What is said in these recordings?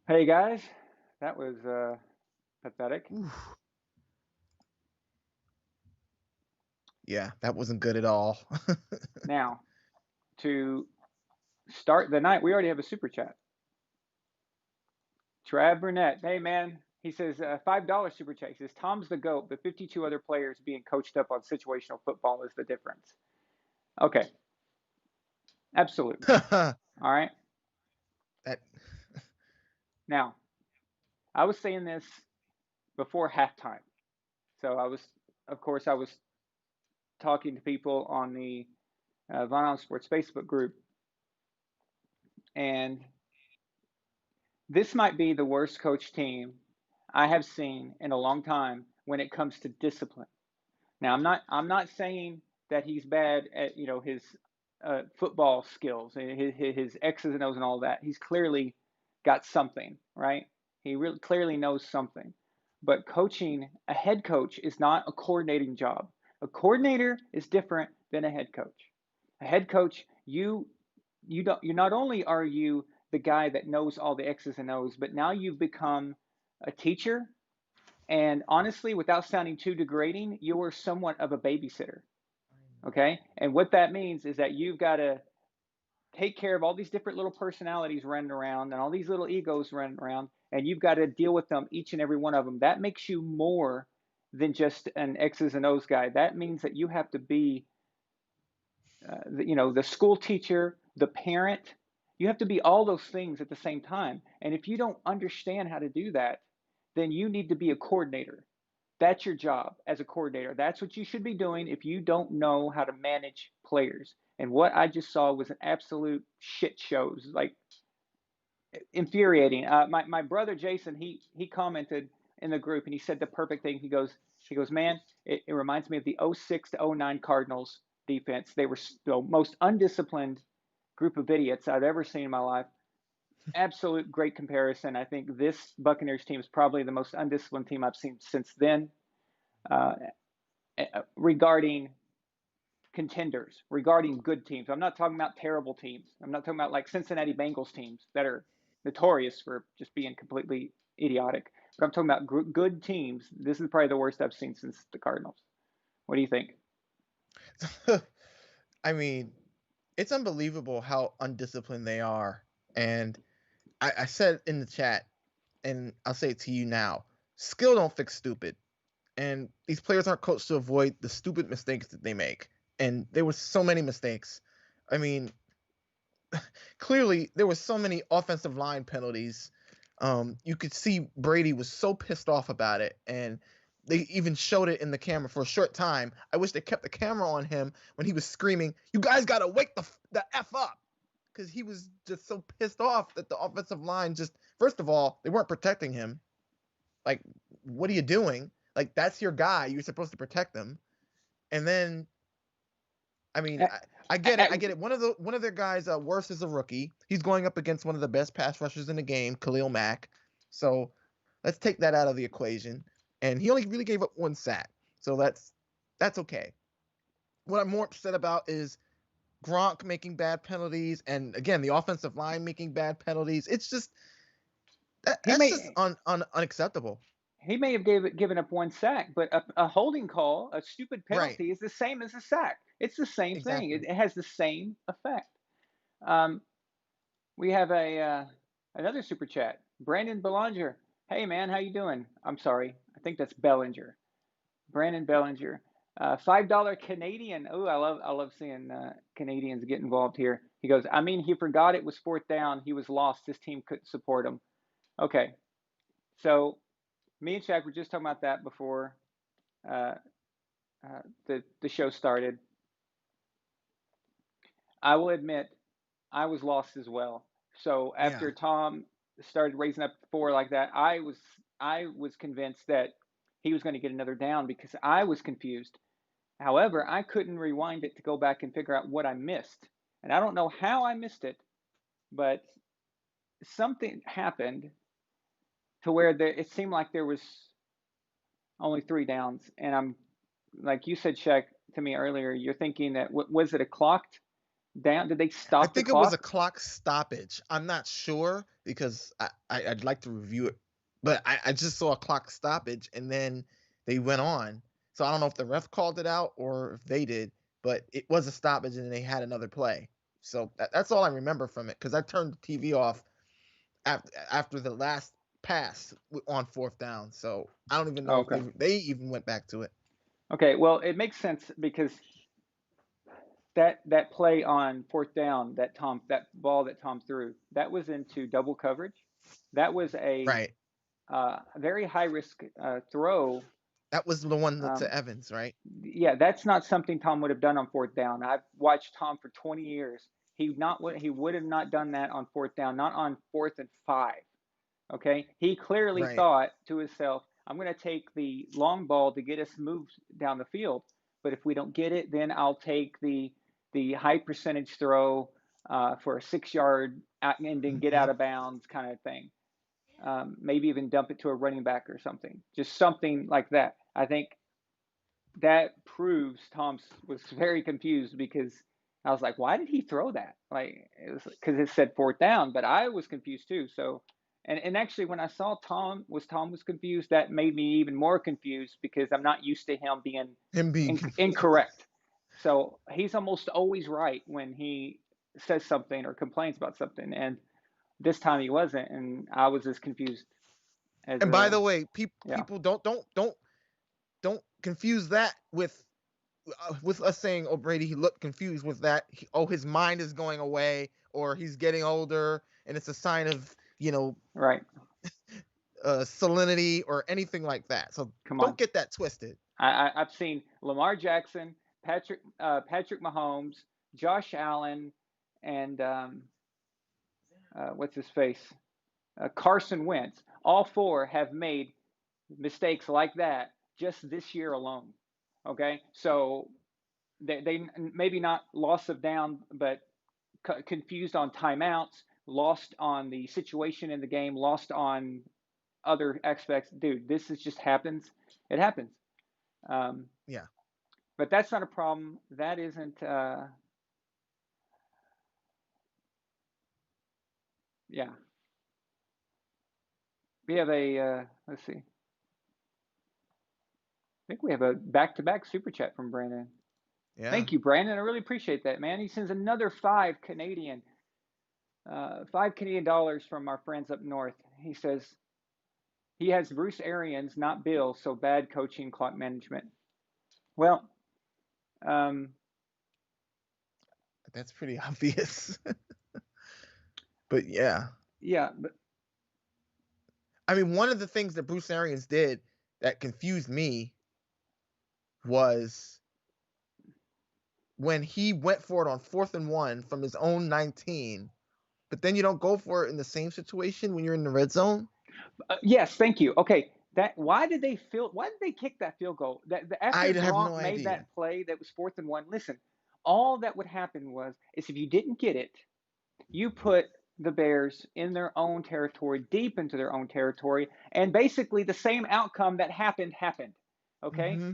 Hey guys, that was pathetic. Oof. Yeah, that wasn't good at all. Now, to start the night, we already have a super chat. Trav Burnett, hey man, he says $5 super chat. He says Tom's the goat, but 52 other players being coached up on situational football is the difference. Okay, absolutely. that All right. Now, I was saying this before halftime, so of course, I was talking to people on the Von On Sports Facebook group, and this might be the worst coach team I have seen in a long time when it comes to discipline. Now, I'm not saying that he's bad at his football skills, his X's and O's and all that. He's clearly got something, right? He really clearly knows something. But coaching, a head coach is not a coordinating job. A coordinator is different than a head coach. A head coach, you don't you not only are you the guy that knows all the X's and O's, but now you've become a teacher, and honestly, without sounding too degrading, you're somewhat of a babysitter. Okay. And what that means is that you've got to take care of all these different little personalities running around and all these little egos running around, and you've got to deal with them, each and every one of them. That makes you more than just an X's and O's guy. That means that you have to be, the school teacher, the parent. You have to be all those things at the same time. And if you don't understand how to do that, then you need to be a coordinator. That's your job as a coordinator. That's what you should be doing if you don't know how to manage players. And what I just saw was an absolute shit show. It was like infuriating. My brother Jason, he commented in the group and he said the perfect thing. He goes, man, it reminds me of the '06 to '09 Cardinals defense. They were the most undisciplined group of idiots I've ever seen in my life. Absolute great comparison. I think this Buccaneers team is probably the most undisciplined team I've seen since then. Uh, regarding contenders, regarding good teams. I'm not talking about terrible teams. I'm not talking about like Cincinnati Bengals teams that are notorious for just being completely idiotic. But I'm talking about good teams. This is probably the worst I've seen since the Cardinals. What do you think? I mean, it's unbelievable how undisciplined they are. And I said in the chat, and I'll say it to you now: skill don't fix stupid. And these players aren't coached to avoid the stupid mistakes that they make. And there were so many mistakes. I mean, clearly there were so many offensive line penalties. You could see Brady was so pissed off about it, and they even showed it in the camera for a short time. I wish they kept the camera on him when he was screaming, "You guys gotta wake the f up!" Because he was just so pissed off that the offensive line just, first of all, they weren't protecting him. Like, what are you doing? Like, that's your guy. You're supposed to protect him. And then, I mean, At, I get it. at, I get it. One of their guys, worse is a rookie. He's going up against one of the best pass rushers in the game, Khalil Mack. So let's take that out of the equation. And he only really gave up one sack, so that's okay. What I'm more upset about is Gronk making bad penalties, and again the offensive line making bad penalties. It's just he that's just may unacceptable. he may have given up one sack, but a holding call, a stupid Right. penalty, is the same as a sack. It's the same thing. Exactly. It has the same effect. Um, We have a another super chat. Brandon Bellinger. Hey man, how you doing? I'm sorry. I think that's Bellinger. Brandon Bellinger. $5 Canadian. Oh, I love seeing Canadians get involved here. He goes, I mean, he forgot it was fourth down. He was lost. This team couldn't support him. Okay, so me and Shaq were just talking about that before uh, the show started. I will admit I was lost as well. So Yeah. after Tom started raising up the four like that, I was convinced that he was going to get another down because I was confused. However, I couldn't rewind it to go back and figure out what I missed. And I don't know how I missed it, but something happened to where it seemed like there was only three downs. And I'm like you said, Shaq, to me earlier, you're thinking that was it a clocked? down? Did they I stop the think it was a clock? clock stoppage. I'm not sure because I'd like to review it, but I just saw a clock stoppage and then they went on. So I don't know if the ref called it out or if they did, but it was a stoppage and then they had another play. So that's all I remember from it because I turned the TV off after the last pass on fourth down. So I don't even know if Okay. they even went back to it. Okay. Well, it makes sense because that play on fourth down, that ball that Tom threw, that was into double coverage. That was a Right. very high risk throw. That was the one to Um, Evans, right? yeah, that's not something Tom would have done on fourth down. I've watched Tom for 20 years. He would have not done that on fourth down, not on 4th and 5. Okay, he clearly Right. thought to himself, "I'm going to take the long ball to get us moved down the field, but if we don't get it, then I'll take the high percentage throw for a 6 yard and then get Hmm. out of bounds kind of thing. Maybe even dump it to a running back or something, just something like that." I think that proves Tom was very confused because I was like, why did he throw that? Like, it was because it said fourth down, but I was confused too. So, and actually, when I saw Tom was confused, that made me even more confused because I'm not used to him being Him being confused. incorrect. So he's almost always right when he says something or complains about something, and this time he wasn't, and I was as confused as And by the way, yeah. people don't confuse that with us saying, "Oh, Brady, he looked confused." With that, oh, his mind is going away, or he's getting older, and it's a sign of Right. salinity or anything like that. So Come on. don't get that twisted. I've seen Lamar Jackson, Patrick Mahomes, Josh Allen, and what's his face, Carson Wentz. All four have made mistakes like that just this year alone. Okay, so they maybe not loss of down, but confused on timeouts, lost on the situation in the game, lost on other aspects. Dude, this is just happens. It happens. Um, Yeah, but that's not a problem. That isn't. Yeah, we have a. Let's see. I think we have a back-to-back super chat from Brandon. yeah. Thank you, Brandon. I really appreciate that, man. He sends another $5 Canadian from our friends up north. He says he has Bruce Arians, not Bill, so bad coaching, clock management. Well, um, That's pretty obvious. But yeah, yeah, but I mean, one of the things that Bruce Arians did that confused me was when he went for it on 4th and 1 from his own 19, but then you don't go for it in the same situation when you're in the red zone. yes, thank you. Okay, that why did they feel? Why did they kick that field goal? I After have Gronk no made idea. that play that was 4th and 1. Listen, all that would happen is if you didn't get it, you put the Bears in their own territory, deep into their own territory, and basically the same outcome that happened. Okay, Hmm.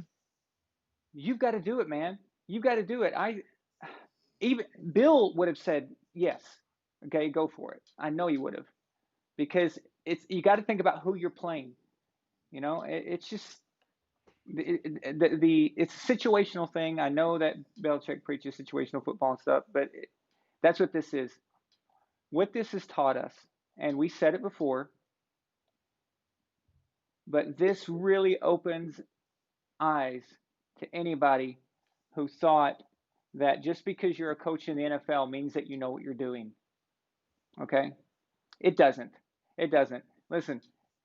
you've got to do it, man. You've got to do it. I even Bill would have said yes. Okay, go for it. I know he would have because it's you got to think about who you're playing. It's just it's a situational thing. I know that Belichick preaches situational football and stuff, but that's what this is. What this has taught us, and we said it before, but this really opens eyes to anybody who thought that just because you're a coach in the NFL means that you know what you're doing. Okay? It doesn't. It doesn't. Listen,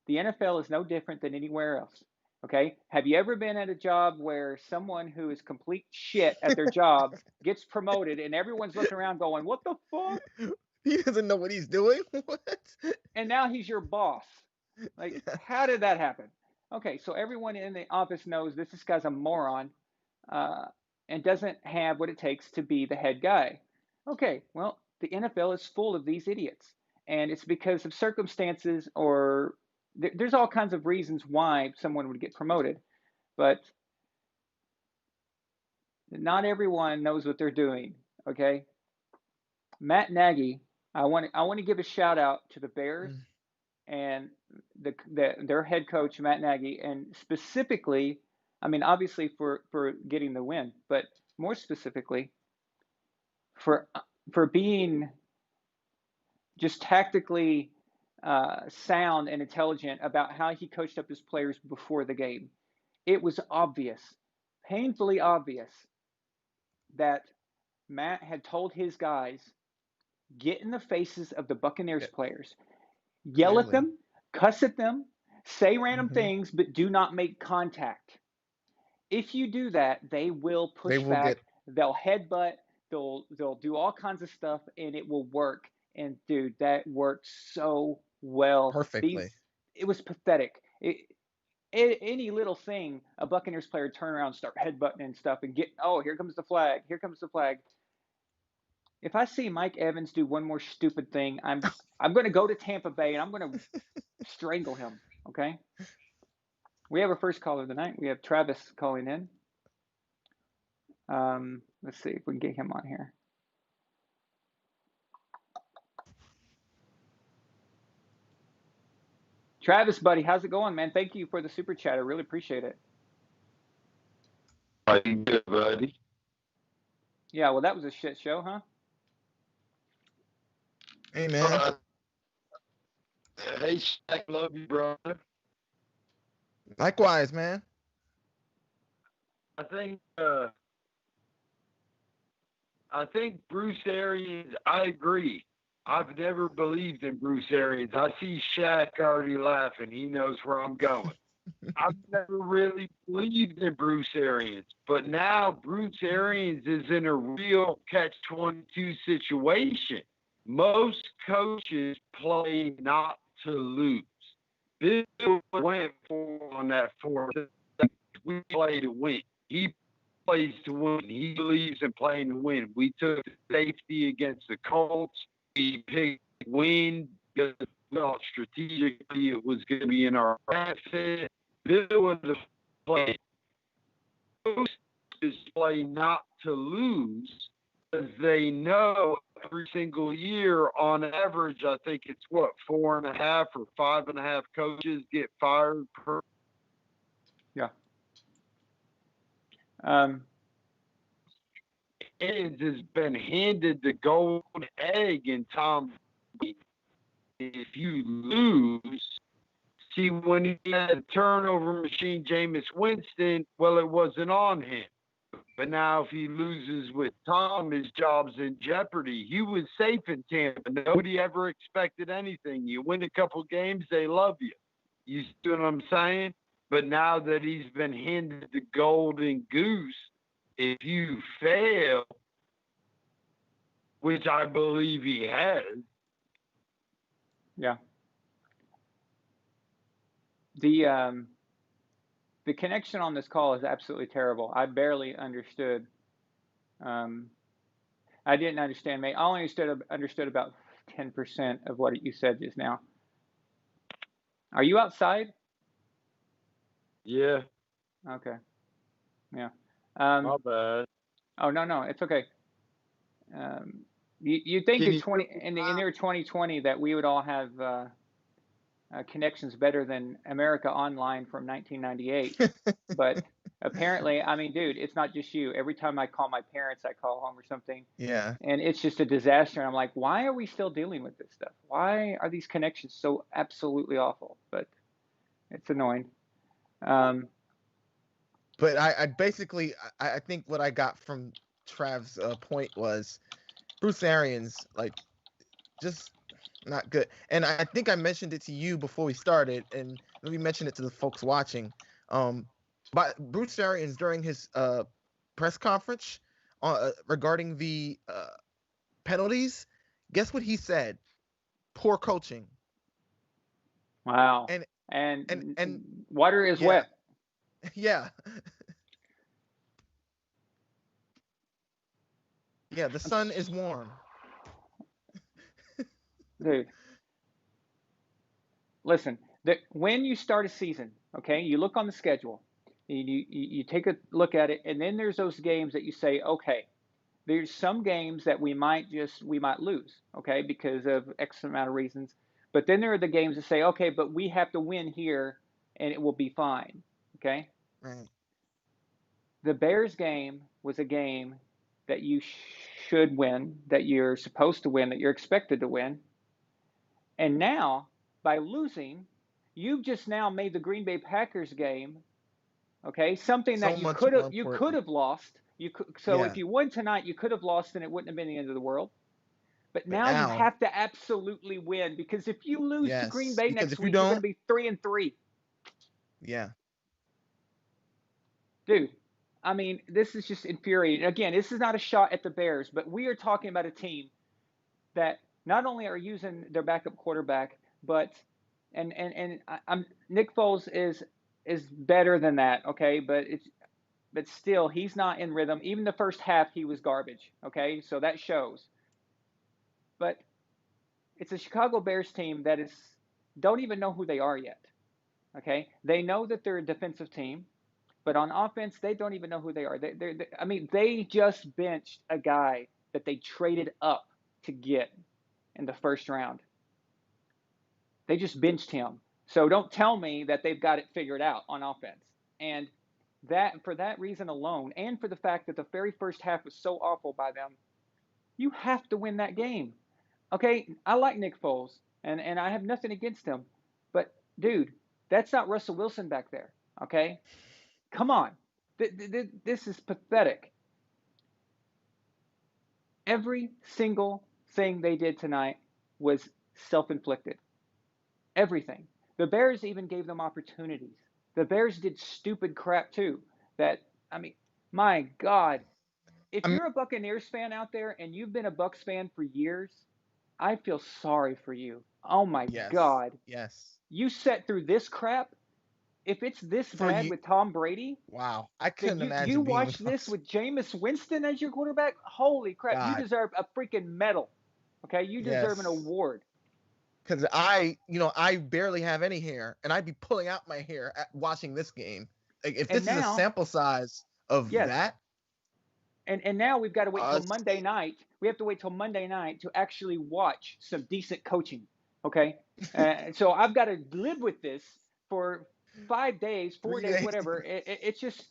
the NFL is no different than anywhere else. Okay? Have you ever been at a job where someone who is complete shit at their job gets promoted and everyone's looking around going, "What the fuck?" He doesn't know what he's doing. What? And now he's your boss. Like, Yeah. how did that happen? Okay, so everyone in the office knows this guy's a moron uh, and doesn't have what it takes to be the head guy. Okay, well, the NFL is full of these idiots, and it's because of circumstances or there's all kinds of reasons why someone would get promoted, but not everyone knows what they're doing. Okay, Matt Nagy, I want to give a shout out to the Bears Mm, and their head coach Matt Nagy, and specifically, I mean, obviously for getting the win, but more specifically for being just tactically sound and intelligent about how he coached up his players before the game. It was obvious, painfully obvious, that Matt had told his guys, get in the faces of the Buccaneers yeah, players, yell at clearly. them, cuss at them, say random Hmm. things, but do not make contact. If you do that, they will They push will get back, they'll headbutt, they'll do all kinds of stuff, and it will work. And dude, that worked so well. perfectly. It was pathetic. Any little thing, a Buccaneers player turn around, and start headbutting and stuff, and get, oh, here comes the flag, here comes the flag. If I see Mike Evans do one more stupid thing, I'm going to go to Tampa Bay and I'm going to strangle him. Okay. We have our first caller of the night. We have Travis calling in. Let's see if we can get him on here. Travis, buddy, how's it going, man? Thank you for the super chat. I really appreciate it. How you good, buddy? Yeah, well, that was a shit show, huh? Hey, man. Hey, Shaq, love you, brother. Likewise, man. I think Bruce Arians. I agree. I've never believed in Bruce Arians. I see Shaq already laughing. He knows where I'm going. I've never really believed in Bruce Arians, but now Bruce Arians is in a real catch-22 situation. Most coaches play not to lose. Bill went for on that fourth. We play to win. He plays to win. He believes in playing to win. We took safety against the Colts. We picked win because we thought strategically it was going to be in our benefit. Bill would have played. Most coaches play not to lose because they know every single year, on average, I think it's what, 4.5 or 5.5 coaches get fired per. Yeah. It has been handed the golden egg in Tom Brady. If you lose, see, when he had a turnover machine, Jameis Winston, well, it wasn't on him. But now if he loses with Tom, his job's in jeopardy. He was safe in Tampa. Nobody ever expected anything. You win a couple games, they love you. You see what I'm saying? But now that he's been handed the golden goose, if you fail, which I believe he has. Yeah. The connection on this call is absolutely terrible. I barely understood. I didn't understand, mate. I only understood about 10% of what you said just now. Are you outside? Yeah. Okay. Yeah. My bad. Oh no, it's okay. You think Can in you hear in me the year 2020 that we would all have connections better than America Online from 1998, but apparently, I mean, dude, it's not just you. Every time I call my parents, I call home or something, Yeah. and it's just a disaster. And I'm like, why are we still dealing with this stuff? Why are these connections so absolutely awful? But it's annoying. Um, But I basically, I think what I got from Trav's point was Bruce Arians, like, just not good. And I think I mentioned it to you before we started, and let me mention it to the folks watching. But Bruce Arians, during his press conference regarding the penalties, guess what he said? Poor coaching. wow. And And water is yeah, wet, yeah, yeah. The sun is warm. dude. Listen, when you start a season, okay, you look on the schedule, you take a look at it, and then there's those games that you say, okay, There's some games that we might lose, okay, because of X amount of reasons. But then there are the games that say, okay, but we have to win here and it will be fine. Okay? Right. The Bears game was a game that you should win, that you're supposed to win, that you're expected to win. And now, by losing, you've just now made the Green Bay Packers game, okay, something So that much more you could important. have lost. So if Yeah. you won tonight, you could have lost, and it wouldn't have been the end of the world. But But now you now, have to absolutely win, because if you lose to Green yes, Bay because next if you week, you're going to don't, be 3-3, yeah. dude. I mean, this is just infuriating. Again, this is not a shot at the Bears, but we are talking about a team that not only are using their backup quarterback, but I'm Nick Foles is better than that, okay? But still, he's not in rhythm. Even the first half, he was garbage, okay? So that shows. But it's a Chicago Bears team that is don't even know who they are yet, okay? They know that they're a defensive team, but on offense, they don't even know who they are. I mean, they just benched a guy that they traded up to get in the first round. They just benched him. So don't tell me that they've got it figured out on offense. And that for that reason alone, and for the fact that the very first half was so awful by them, you have to win that game. Okay, I like Nick Foles, and I have nothing against him, but dude, that's not Russell Wilson back there. Okay, come on, this is pathetic. Every single thing they did tonight was self-inflicted. Everything. The Bears even gave them opportunities. The Bears did stupid crap too. That I mean, my God, if I mean, you're a Buccaneers fan out there and you've been a Bucs fan for years, I feel sorry for you. Oh my yes, God. yes. You sat through this crap. If it's this For bad you, with Tom Brady, wow. I then couldn't you imagine being a watch this Bucks. with Jameis Winston as your quarterback. Holy crap. You God, deserve a freaking medal. Okay? You deserve an yes. award. Because I barely have any hair, and I'd be pulling out my hair watching this game. Like, if And this is a now, sample size of yes, that, and now we've got to wait till I Monday night. We have to wait till Monday night to actually watch some decent coaching. Okay, so I've got to live with this for 5 days, 4 days, 3 days. whatever. It's just,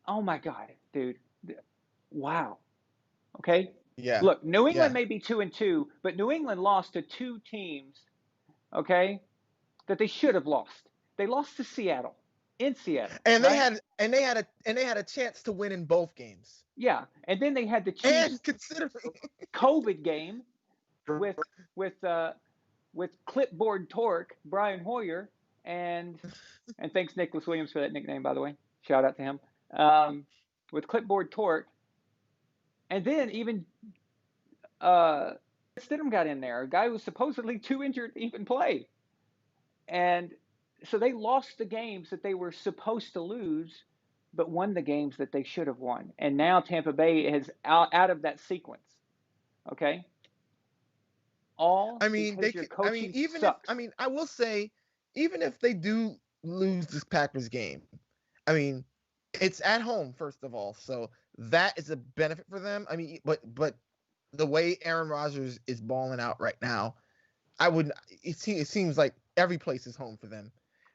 oh my God, dude, wow. Okay, Yeah, look, New England yeah. may be 2-2, but New England lost to two teams. Okay, that they should have lost. They lost to Seattle, in Seattle, And they right? had and they had a and they had a chance to win in both games. Yeah, and then they had the And Chiefs considering, COVID game with with uh, with clipboard torque, Brian Hoyer, and thanks Nicholas Williams for that nickname, by the way. Shout out to him. Um, with clipboard torque, and then even uh, Stidham got in there, a guy who was supposedly too injured to even play, and so they lost the games that they were supposed to lose, but won the games that they should have won. And now Tampa Bay is out of that sequence. Okay, all I mean, because your I mean, coaching even if sucks. I mean, I will say, even if they do lose this Packers game, I mean, it's at home first of all, so that is a benefit for them. I mean, but the way Aaron Rodgers is balling out right now, I would. It seems like every place is home for them.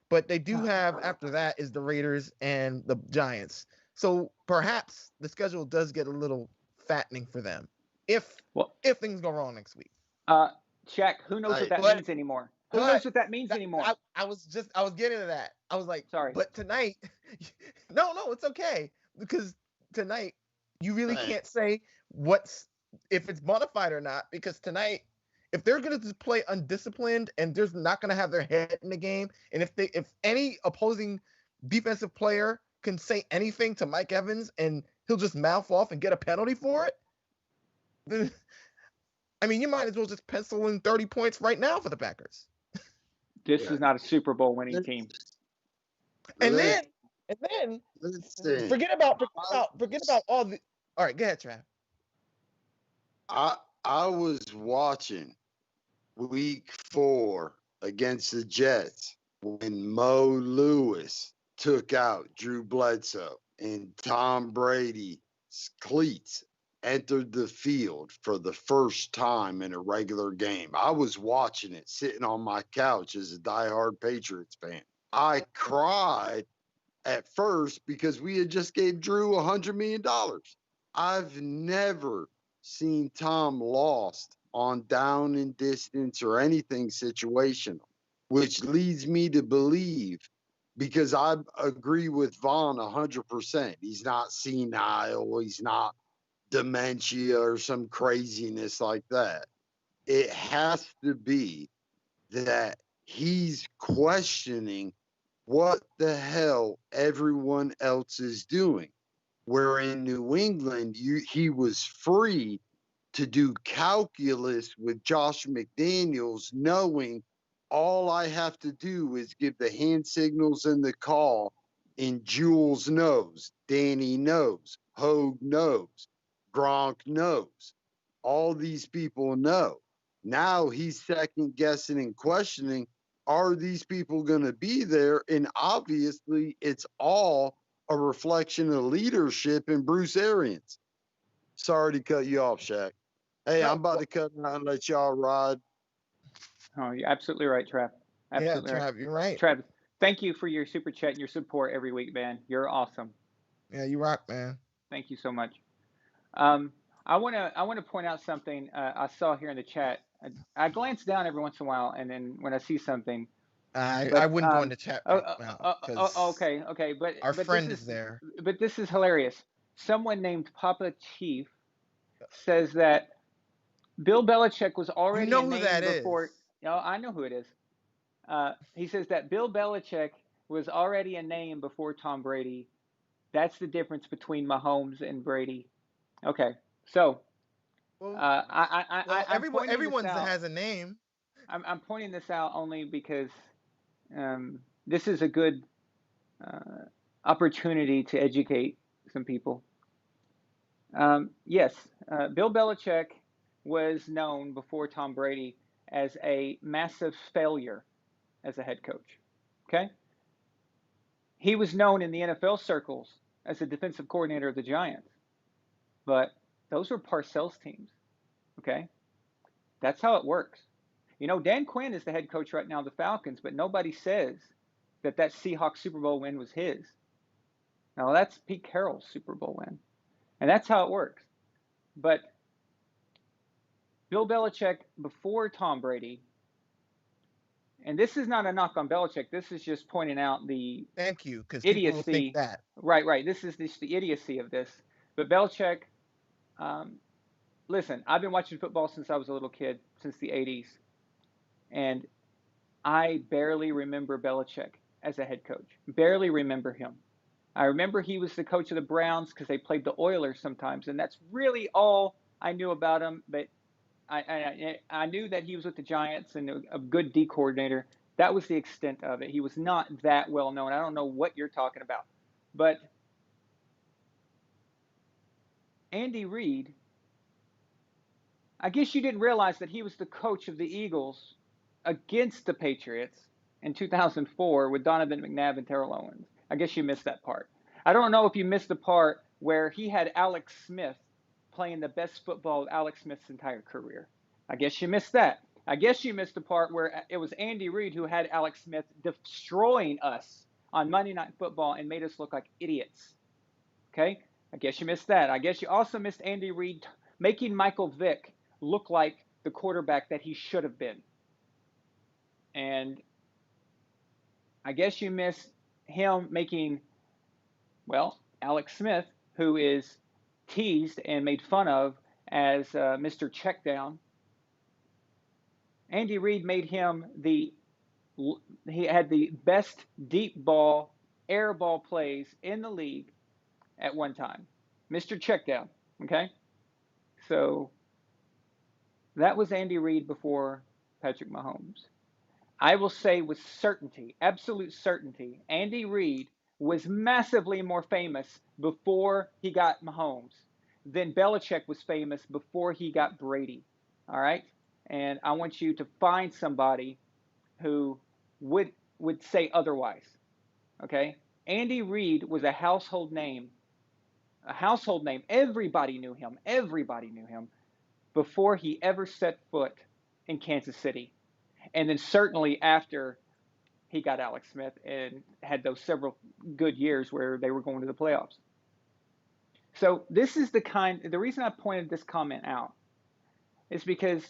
But they do have after that is the Raiders and the Giants. So perhaps the schedule does get a little fattening for them if Well, if things go wrong next week. uh, Shaq, who knows what I that But means anymore? Who but knows what that means anymore? I was getting to that. I was like, Sorry. but tonight, no, it's okay because tonight you really I can't say what's if it's bona fide or not because tonight if they're gonna just play undisciplined and they're not gonna have their head in the game, and if any opposing defensive player can say anything to Mike Evans and he'll just mouth off and get a penalty for it, then I mean you might as well just pencil in 30 points right now for the Packers. This yeah. is not a Super Bowl winning Listen, team. And listen, then and then listen. forget about all the. All right, go ahead, Trav. I was watching week 4 against the Jets when Mo Lewis took out Drew Bledsoe and Tom Brady's cleats entered the field for the first time in a regular game. I was watching it sitting on my couch as a diehard Patriots fan. I cried at first because we had just gave Drew $100 million. I've never seen Tom lost on down and distance or anything situational, which leads me to believe, because I agree with Vaughn 100%. He's not senile. He's not dementia or some craziness like that. It has to be that he's questioning what the hell everyone else is doing. Where in New England, he was free to do calculus with Josh McDaniels, knowing all I have to do is give the hand signals and the call, and Jules knows, Danny knows, Hogue knows, Gronk knows. All these people know. Now he's second guessing and questioning, are these people going to be there? And obviously, it's all a reflection of leadership in Bruce Arians. Sorry to cut you off, Shaq. Hey, I'm about to cut out and let y'all ride. Oh, you're absolutely right, Trav. Absolutely Yeah, right. Trav, you're right. Trav, thank you for your super chat and your support every week, man. You're awesome. Yeah, you rock, man. Thank you so much. I want to point out something I saw here in the chat. I glance down every once in a while, and then when I see something, I but wouldn't go into chat right now because okay, our but friend is there. this is hilarious. Someone named Papa Chief says that Bill Belichick was You already a know who name that is. before. No, I know who it is. He says that Bill Belichick was already a name before Tom Brady. That's the difference between Mahomes and Brady. Okay, so Well, I'm pointing this everyone's that out. has a name. I'm pointing this out only because this is a good opportunity to educate some people. Yes, Bill Belichick was known before Tom Brady as a massive failure as a head coach. Okay? He was known in the NFL circles as the defensive coordinator of the Giants, but those were Parcells teams. Okay? That's how it works. You know, Dan Quinn is the head coach right now of the Falcons, but nobody says that Seahawks Super Bowl win was his. Now, that's Pete Carroll's Super Bowl win. And that's how it works. But Bill Belichick, before Tom Brady, and this is not a knock on Belichick, this is just pointing out the Thank you, because people will think idiocy. that. Right. This is just the idiocy of this. But Belichick, um, listen, I've been watching football since I was a little kid, since the 80s. And I barely remember Belichick as a head coach. Barely remember him. I remember he was the coach of the Browns because they played the Oilers sometimes, and that's really all I knew about him. But I knew that he was with the Giants and a good D coordinator. That was the extent of it. He was not that well known. I don't know what you're talking about. But Andy Reid, I guess you didn't realize that he was the coach of the Eagles against the Patriots in 2004 with Donovan McNabb and Terrell Owens. I guess you missed that part. I don't know if you missed the part where he had Alex Smith playing the best football of Alex Smith's entire career. I guess you missed that. I guess you missed the part where it was Andy Reid who had Alex Smith destroying us on Monday Night Football and made us look like idiots. Okay? I guess you missed that. I guess you also missed Andy Reid making Michael Vick look like the quarterback that he should have been. And I guess you missed him making, well, Alex Smith, who is teased and made fun of as Mr. Checkdown. Andy Reid made him he had the best deep ball, air ball plays in the league at one time. Mr. Checkdown, okay? So that was Andy Reid before Patrick Mahomes. I will say with certainty, absolute certainty, Andy Reid was massively more famous before he got Mahomes than Belichick was famous before he got Brady. All right? And I want you to find somebody who would say otherwise. Okay? Andy Reid was a household name a household name. Everybody knew him. Everybody knew him before he ever set foot in Kansas City. And then certainly after he got Alex Smith and had those several good years where they were going to the playoffs. So this is the reason I pointed this comment out is because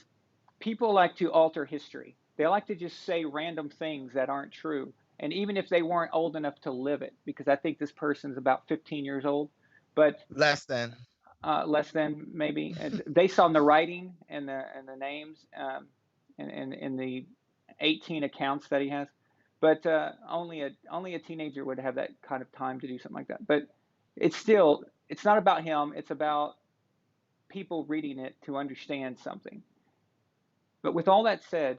people like to alter history. They like to just say random things that aren't true. And even if they weren't old enough to live it, because I think this person's about 15 years old, but Less than. less than maybe, based on the writing and the names and the 18 accounts that he has. But only a teenager would have that kind of time to do something like that. But it's not about him. It's about people reading it to understand something. But with all that said,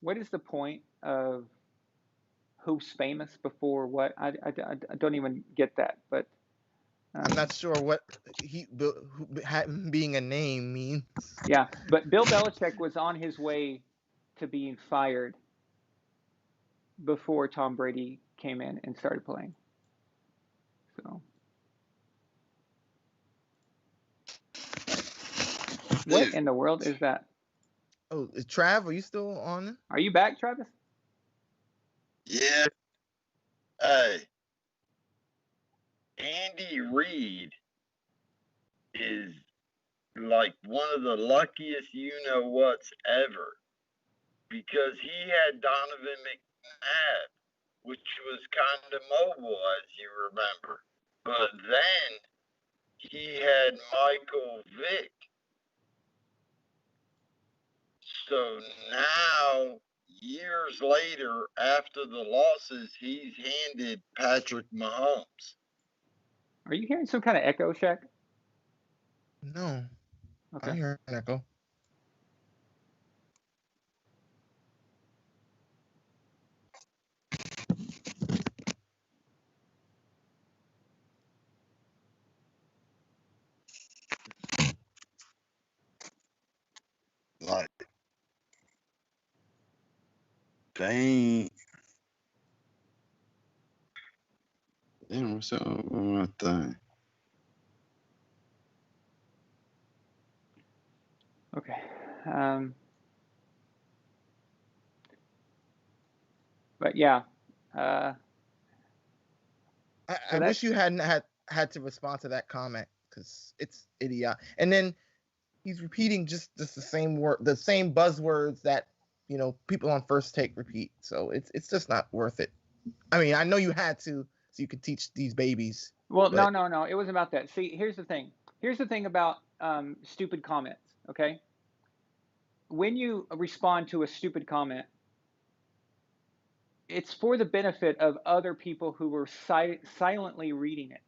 what is the point of who's famous before what? I don't even get that. But I'm not sure what being a name means. yeah, but Bill Belichick was on his way to being fired before Tom Brady came in and started playing. So, what in the world is that? Oh, Trav, are you still on? Are you back, Travis? Yeah. Hey, Andy Reid is like one of the luckiest you-know-whats ever, because he had Donovan McNabb, which was kind of mobile, as you remember. But then he had Michael Vick. So now, years later, after the losses, he's handed Patrick Mahomes. Are you hearing some kind of echo, Shaq? No. Okay. I hear an echo. Like, they ain't. Damn, what's up with my thing? Okay. But yeah. I wish you hadn't had to respond to that comment, because it's idiot. And then he's repeating just the same the same buzzwords that people on First Take repeat. So it's just not worth it. I mean, I know you had to, so you could teach these babies. Well, but... no. It wasn't about that. See, here's the thing. Here's the thing about stupid comments. Okay. When you respond to a stupid comment, it's for the benefit of other people who were silently reading it.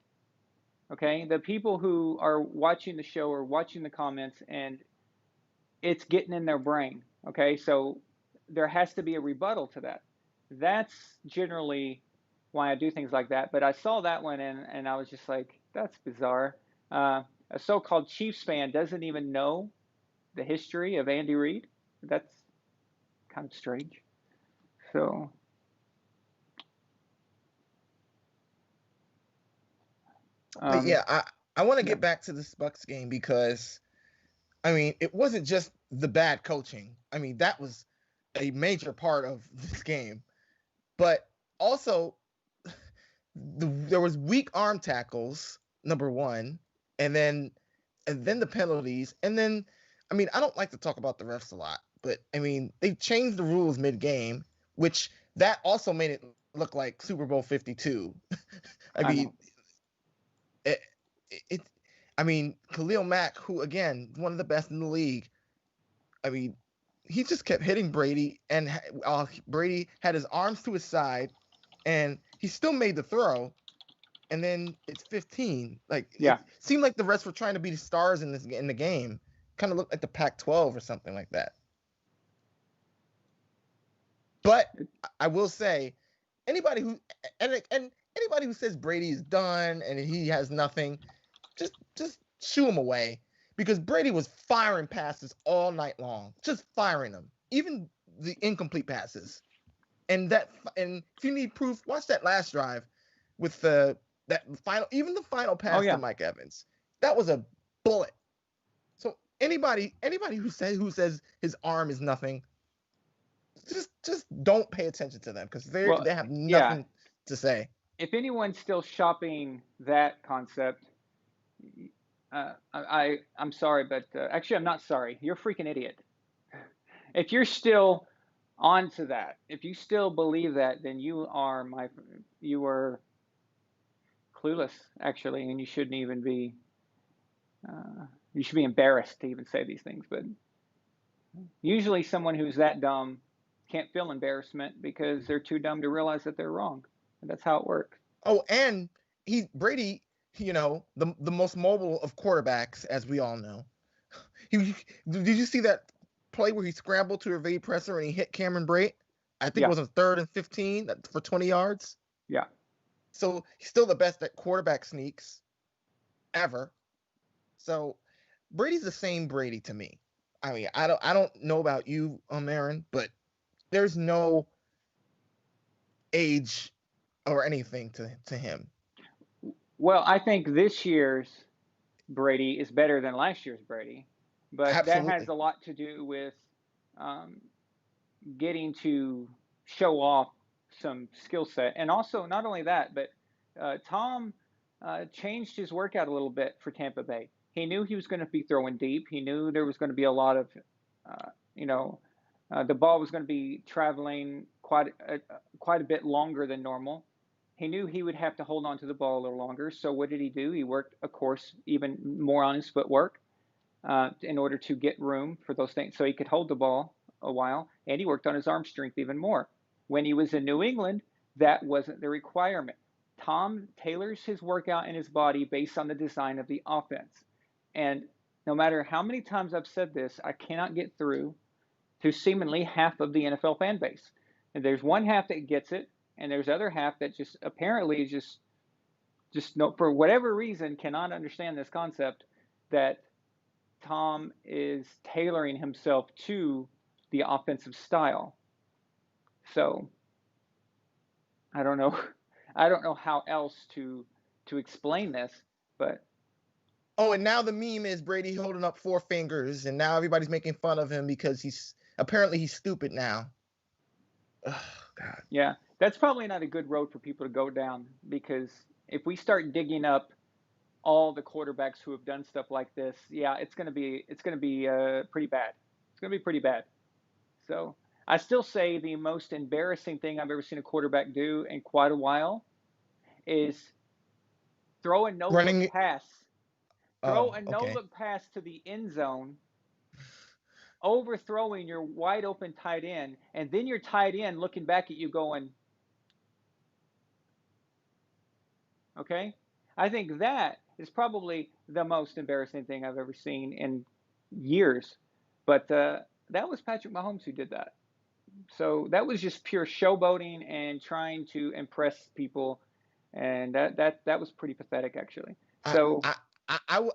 Okay, the people who are watching the show or watching the comments, and it's getting in their brain. Okay, so there has to be a rebuttal to that. That's generally why I do things like that. But I saw that one and I was just like, that's bizarre. A so-called Chiefs fan doesn't even know the history of Andy Reid. That's kind of strange. So. But yeah, I want to get back to this Bucs game, because I mean, it wasn't just the bad coaching. I mean, that was a major part of this game. But also, there was weak arm tackles, number one, and then the penalties. And then, I mean, I don't like to talk about the refs a lot, but I mean, they changed the rules mid-game, which that also made it look like Super Bowl 52. I mean, I mean, Khalil Mack, who, again, one of the best in the league, I mean, he just kept hitting Brady, and Brady had his arms to his side, and he still made the throw, and then it's 15. Like, yeah. It seemed like the refs were trying to be the stars in the game. Kind of looked like the Pac-12 or something like that. But I will say, anybody who says Brady is done and he has nothing, just shoo him away, because Brady was firing passes all night long, just firing them, even the incomplete passes. And if you need proof, watch that last drive with the Even the final Oh pass to yeah. Mike Evans, that was a bullet. So anybody who says his arm is nothing, just don't pay attention to them because Well, they have yeah. nothing to say. If anyone's still shopping that concept, I'm sorry, but actually I'm not sorry. You're a freaking idiot. If you're still onto that, if you still believe that, then you are clueless actually, and you shouldn't even be. You should be embarrassed to even say these things. But usually, someone who's that dumb can't feel embarrassment because they're too dumb to realize that they're wrong. And that's how it works. Oh, and Brady, the most mobile of quarterbacks, as we all know. Did you see that play where he scrambled to evade pressure and he hit Cameron Brate? I think it Yeah, was a 3rd and 15 for 20 yards. yeah. So he's still the best at quarterback sneaks ever. So Brady's the same Brady to me. I mean, I don't know about you, Aaron, but there's no age or anything to him. Well, I think this year's Brady is better than last year's Brady, but that has Absolutely. a lot to do with um, getting to show off some skill set. And also, not only that, but Tom changed his workout a little bit for Tampa Bay. He knew he was going to be throwing deep. He knew there was going to be a lot of, you know, the ball was going to be traveling quite a bit longer than normal. He knew he would have to hold on to the ball a little longer. So what did he do? He worked, of course, even more on his footwork in order to get room for those things, so he could hold the ball a while, and he worked on his arm strength even more. When he was in New England, that wasn't the requirement. Tom tailors his workout and his body based on the design of the offense. And no matter how many times I've said this, I cannot get through to seemingly half of the NFL fan base. And there's one half that gets it, and there's other half that just apparently just no, for whatever reason cannot understand this concept that Tom is tailoring himself to the offensive style. So I don't know. I don't know how else to explain this, but Oh, and now the meme is Brady holding up 4 fingers, and now everybody's making fun of him because he's stupid now. Oh, God. yeah, that's probably not a good road for people to go down, because if we start digging up all the quarterbacks who have done stuff like this, yeah, it's going to be pretty bad. It's going to be pretty bad. So I still say the most embarrassing thing I've ever seen a quarterback do in quite a while is throw a no look Running. pass. Throw Oh, a no okay. look pass to the end zone, overthrowing your wide open tight end, and then your tight end looking back at you going, okay? I think that is probably the most embarrassing thing I've ever seen in years. But that was Patrick Mahomes who did that. So that was just pure showboating and trying to impress people, and that was pretty pathetic, actually. I So I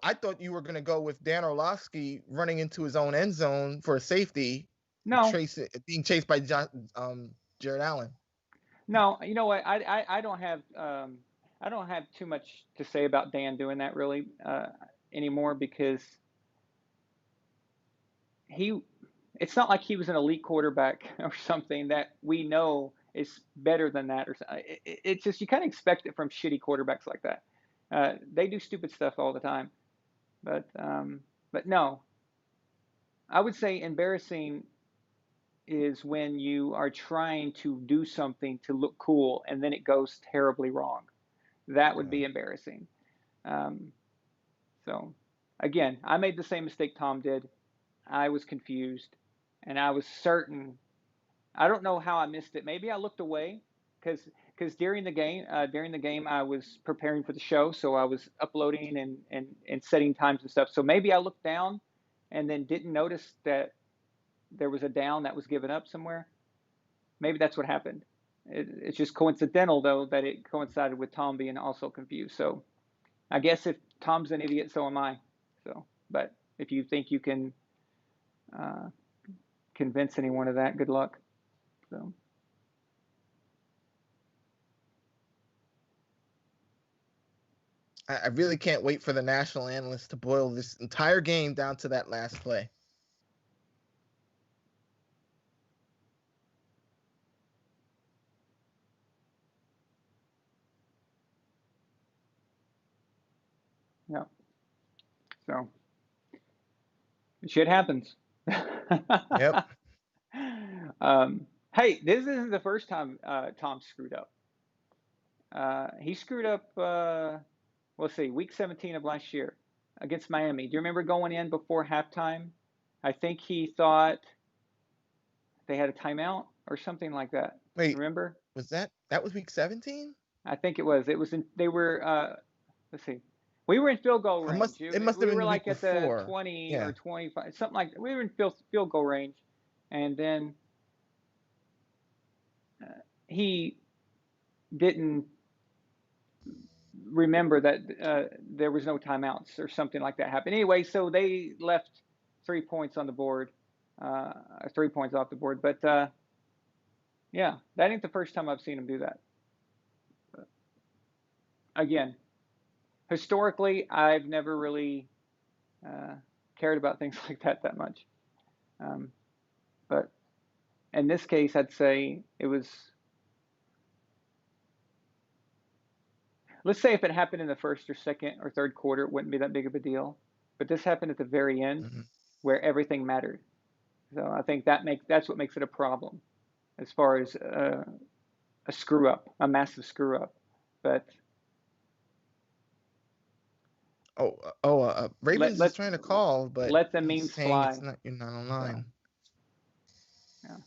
I thought you were gonna go with Dan Orlovsky running into his own end zone for a safety, no, being chased by Jared Allen. no, you know what? I don't have too much to say about Dan doing that really anymore, because he it's not like he was an elite quarterback or something that we know is better than that, or it's just you kind of expect it from shitty quarterbacks like that. They do stupid stuff all the time, but no, I would say embarrassing is when you are trying to do something to look cool and then it goes terribly wrong. That would be embarrassing. Um, so, again, I made the same mistake Tom did. I was confused, and I was certain. I don't know how I missed it. Maybe I looked away because during the game I was preparing for the show, so I was uploading and setting times and stuff. So maybe I looked down and then didn't notice that there was a down that was given up somewhere. Maybe that's what happened. It's just coincidental, though, that it coincided with Tom being also confused. So I guess if Tom's an idiot, so am I. So, but if you think you can uh, convince anyone of that, good luck. So. I really can't wait for the national analysts to boil this entire game down to that last play. Yeah. So shit happens. Yep. Hey, this isn't the first time Tom screwed up. He screwed up. Let's see, week 17 of last year against Miami. Do you remember going in before halftime? I think he thought they had a timeout or something like that. Wait, Remember? was that was week 17? I think it was. It was in. They were. Let's see. We were in field goal range. It must We have been were the week like at the before. 20 Yeah. or 25, something like that. We were in field goal range, and then he didn't remember that there was no timeouts or something like that happened. Anyway, so they left 3 points on the board, 3 points off the board. But yeah, that ain't the first time I've seen him do that. But again, historically, I've never really cared about things like that much. But in this case, I'd say it was. Let's say if it happened in the first or second or third quarter, it wouldn't be that big of a deal. But this happened at the very end, where everything mattered. So I think that's what makes it a problem, as far as a screw up, a massive screw up. But Ravens is trying to call, but let the he's memes saying fly. it's not, you're not online. So, yeah.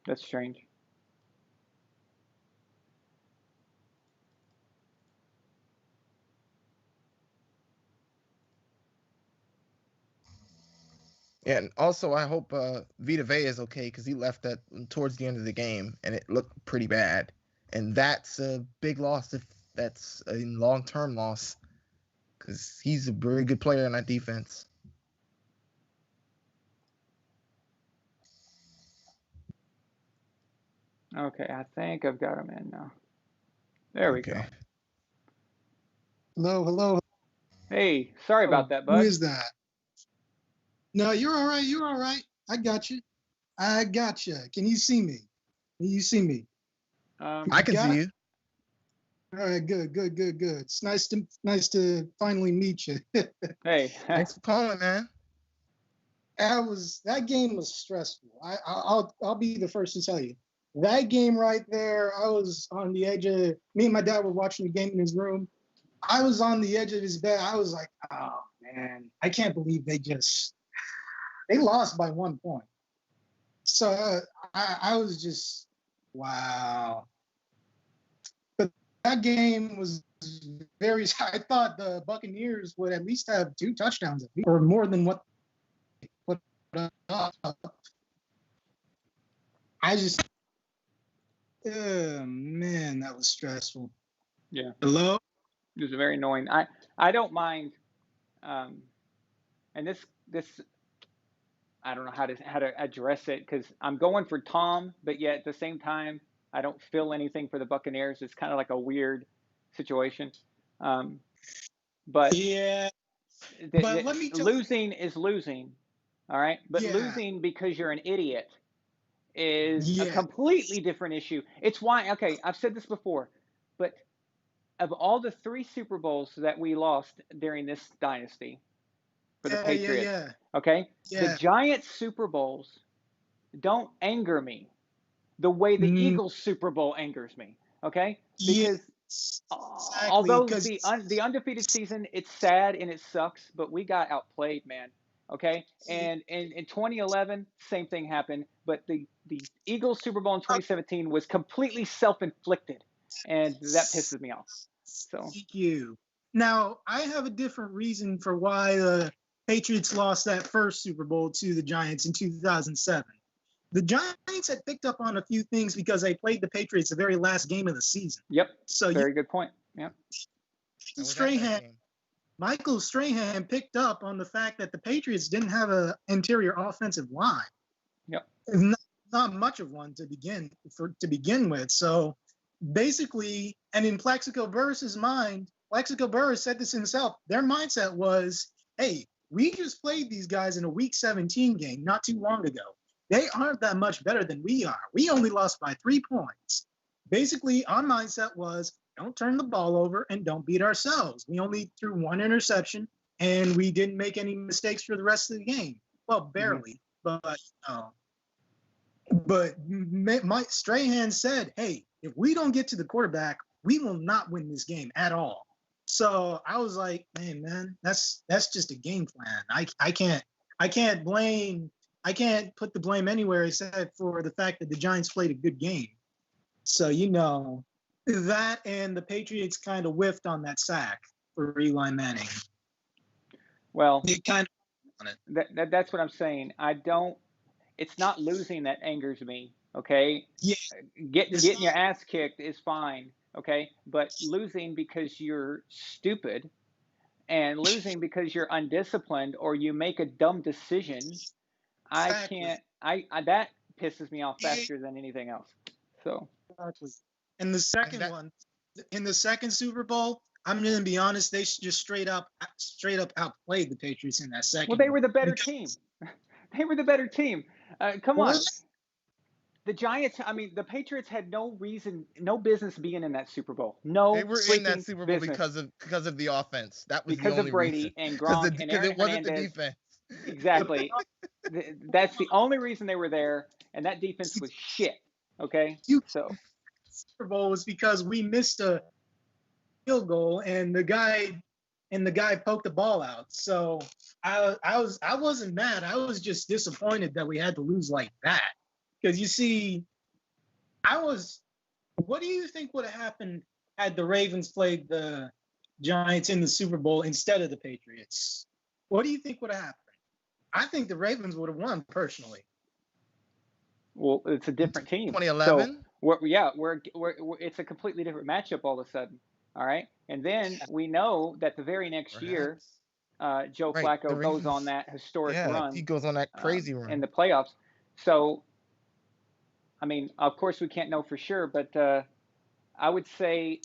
That's strange. Yeah, and also I hope Vita Vea is okay because he left that towards the end of the game and it looked pretty bad, and that's a big loss if that's a long-term loss because he's a very good player in that defense. Okay, I think I've got him in now. There we go. Hello. Hey, sorry about that, bud. Who is that? No, you're all right. You're all right. I got you. Can you see me? I can see you. All right, good. It's nice to finally meet you. Hey, thanks for calling, man. That game was stressful. I'll be the first to tell you. That game right there, I was on the edge of. Me and my dad were watching the game in his room. I was on the edge of his bed. I was like, oh man, I can't believe they lost by 1 point. So I was just, wow. But that game was I thought the Buccaneers would at least have 2 touchdowns or more than what put up. Man, that was stressful. Yeah. Hello? It was very annoying. I don't mind, and this I don't know how to address it because I'm going for Tom, but yet at the same time I don't feel anything for the Buccaneers. It's kind of like a weird situation. But yeah, but let me losing is losing, all right. But losing because you're an idiot is a completely different issue. It's why, okay, I've said this before, but of all the 3 Super Bowls that we lost during this dynasty for the Patriots, okay, the Giants Super Bowls don't anger me the way the Eagles Super Bowl angers me, okay? Because although the undefeated season, it's sad and it sucks, but we got outplayed, man. Okay, and in 2011, same thing happened, but the Eagles Super Bowl in 2017 was completely self-inflicted, and that pisses me off. So thank you. Now I have a different reason for why the Patriots lost that first Super Bowl to the Giants in 2007. The Giants had picked up on a few things because they played the Patriots the very last game of the season. Yep. So very good point. Yep. Strahan Michael Strahan picked up on the fact that the Patriots didn't have an interior offensive line. Yep. Not much of one to begin with. So basically, and in Plaxico Burress's mind, Plaxico Burress said this himself. Their mindset was, "Hey, we just played these guys in a Week 17 game not too long ago. They aren't that much better than we are. We only lost by 3 points." Basically, our mindset was, don't turn the ball over and don't beat ourselves. We only threw 1 interception and we didn't make any mistakes for the rest of the game. Well, barely, but Mike Strahan said, "Hey, if we don't get to the quarterback, we will not win this game at all." So I was like, man, that's just a game plan. I can't put the blame anywhere except for the fact that the Giants played a good game. So, that and the Patriots kind of whiffed on that sack for Eli Manning. Well, They kind of on it. That's what I'm saying. It's not losing that angers me, okay? Yeah. Getting your ass kicked is fine, okay? But losing because you're stupid and losing because you're undisciplined or you make a dumb decision, Exactly. that pisses me off faster than anything else. So. Exactly. And the second one, in the second Super Bowl, I'm going to be honest, they just straight up outplayed the Patriots in that second. Well, they were the better team. They were the better team. Come on. The Giants, the Patriots had no business being in that Super Bowl. No, they were in that Super Bowl because of the offense. That was because the only of Brady reason. and Gronk and Aaron it wasn't Hernandez. The defense. Exactly. That's the only reason they were there, and that defense was shit. Okay, so Super Bowl was because we missed a field goal and the guy poked the ball out. So I wasn't mad. I was just disappointed that we had to lose like that. Because you see, what do you think would have happened had the Ravens played the Giants in the Super Bowl instead of the Patriots? What do you think would have happened? I think the Ravens would have won personally. Well, it's a different team. 2011. So it's a completely different matchup all of a sudden. All right, and then we know that the very next year, Joe Flacco goes on that historic run. He goes on that crazy run in the playoffs. So, of course we can't know for sure, but I would say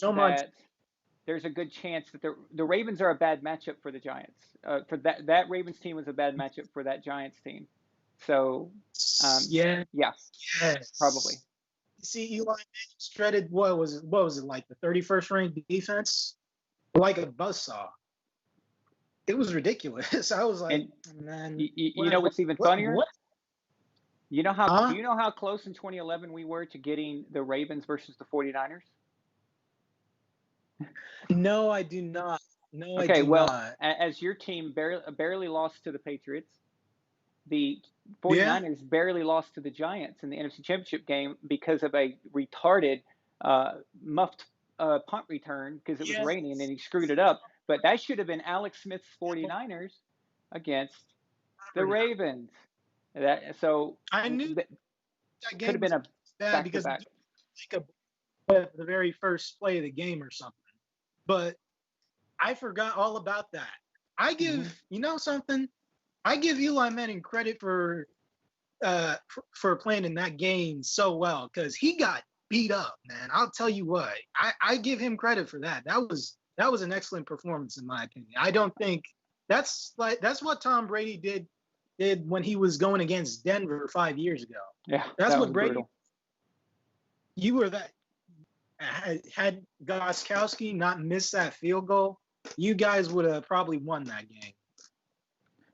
there's a good chance that the Ravens are a bad matchup for the Giants. For that Ravens team was a bad matchup for that Giants team. So, probably. See, Eli shredded, what was it like, the 31st ranked defense? Like a buzzsaw. It was ridiculous. I was like, man. You know what's even funnier? You know how do you know how close in 2011 we were to getting the Ravens versus the 49ers? No, I do not. No, okay, I do not. As your team barely lost to the Patriots, the 49ers barely lost to the Giants in the NFC Championship game because of a retarded muffed punt return because it was raining and he screwed it up. But that should have been Alex Smith's 49ers against the Ravens. I knew that could have been a bad because the very first play of the game or something. But I forgot all about that. I give something. I give Eli Manning credit for playing in that game so well because he got beat up, man. I'll tell you what. I give him credit for that. That was an excellent performance in my opinion. I don't think that's what Tom Brady did when he was going against Denver 5 years ago. Yeah, that's what Brady. Brutal. You were that. Had Gostkowski not missed that field goal, you guys would have probably won that game.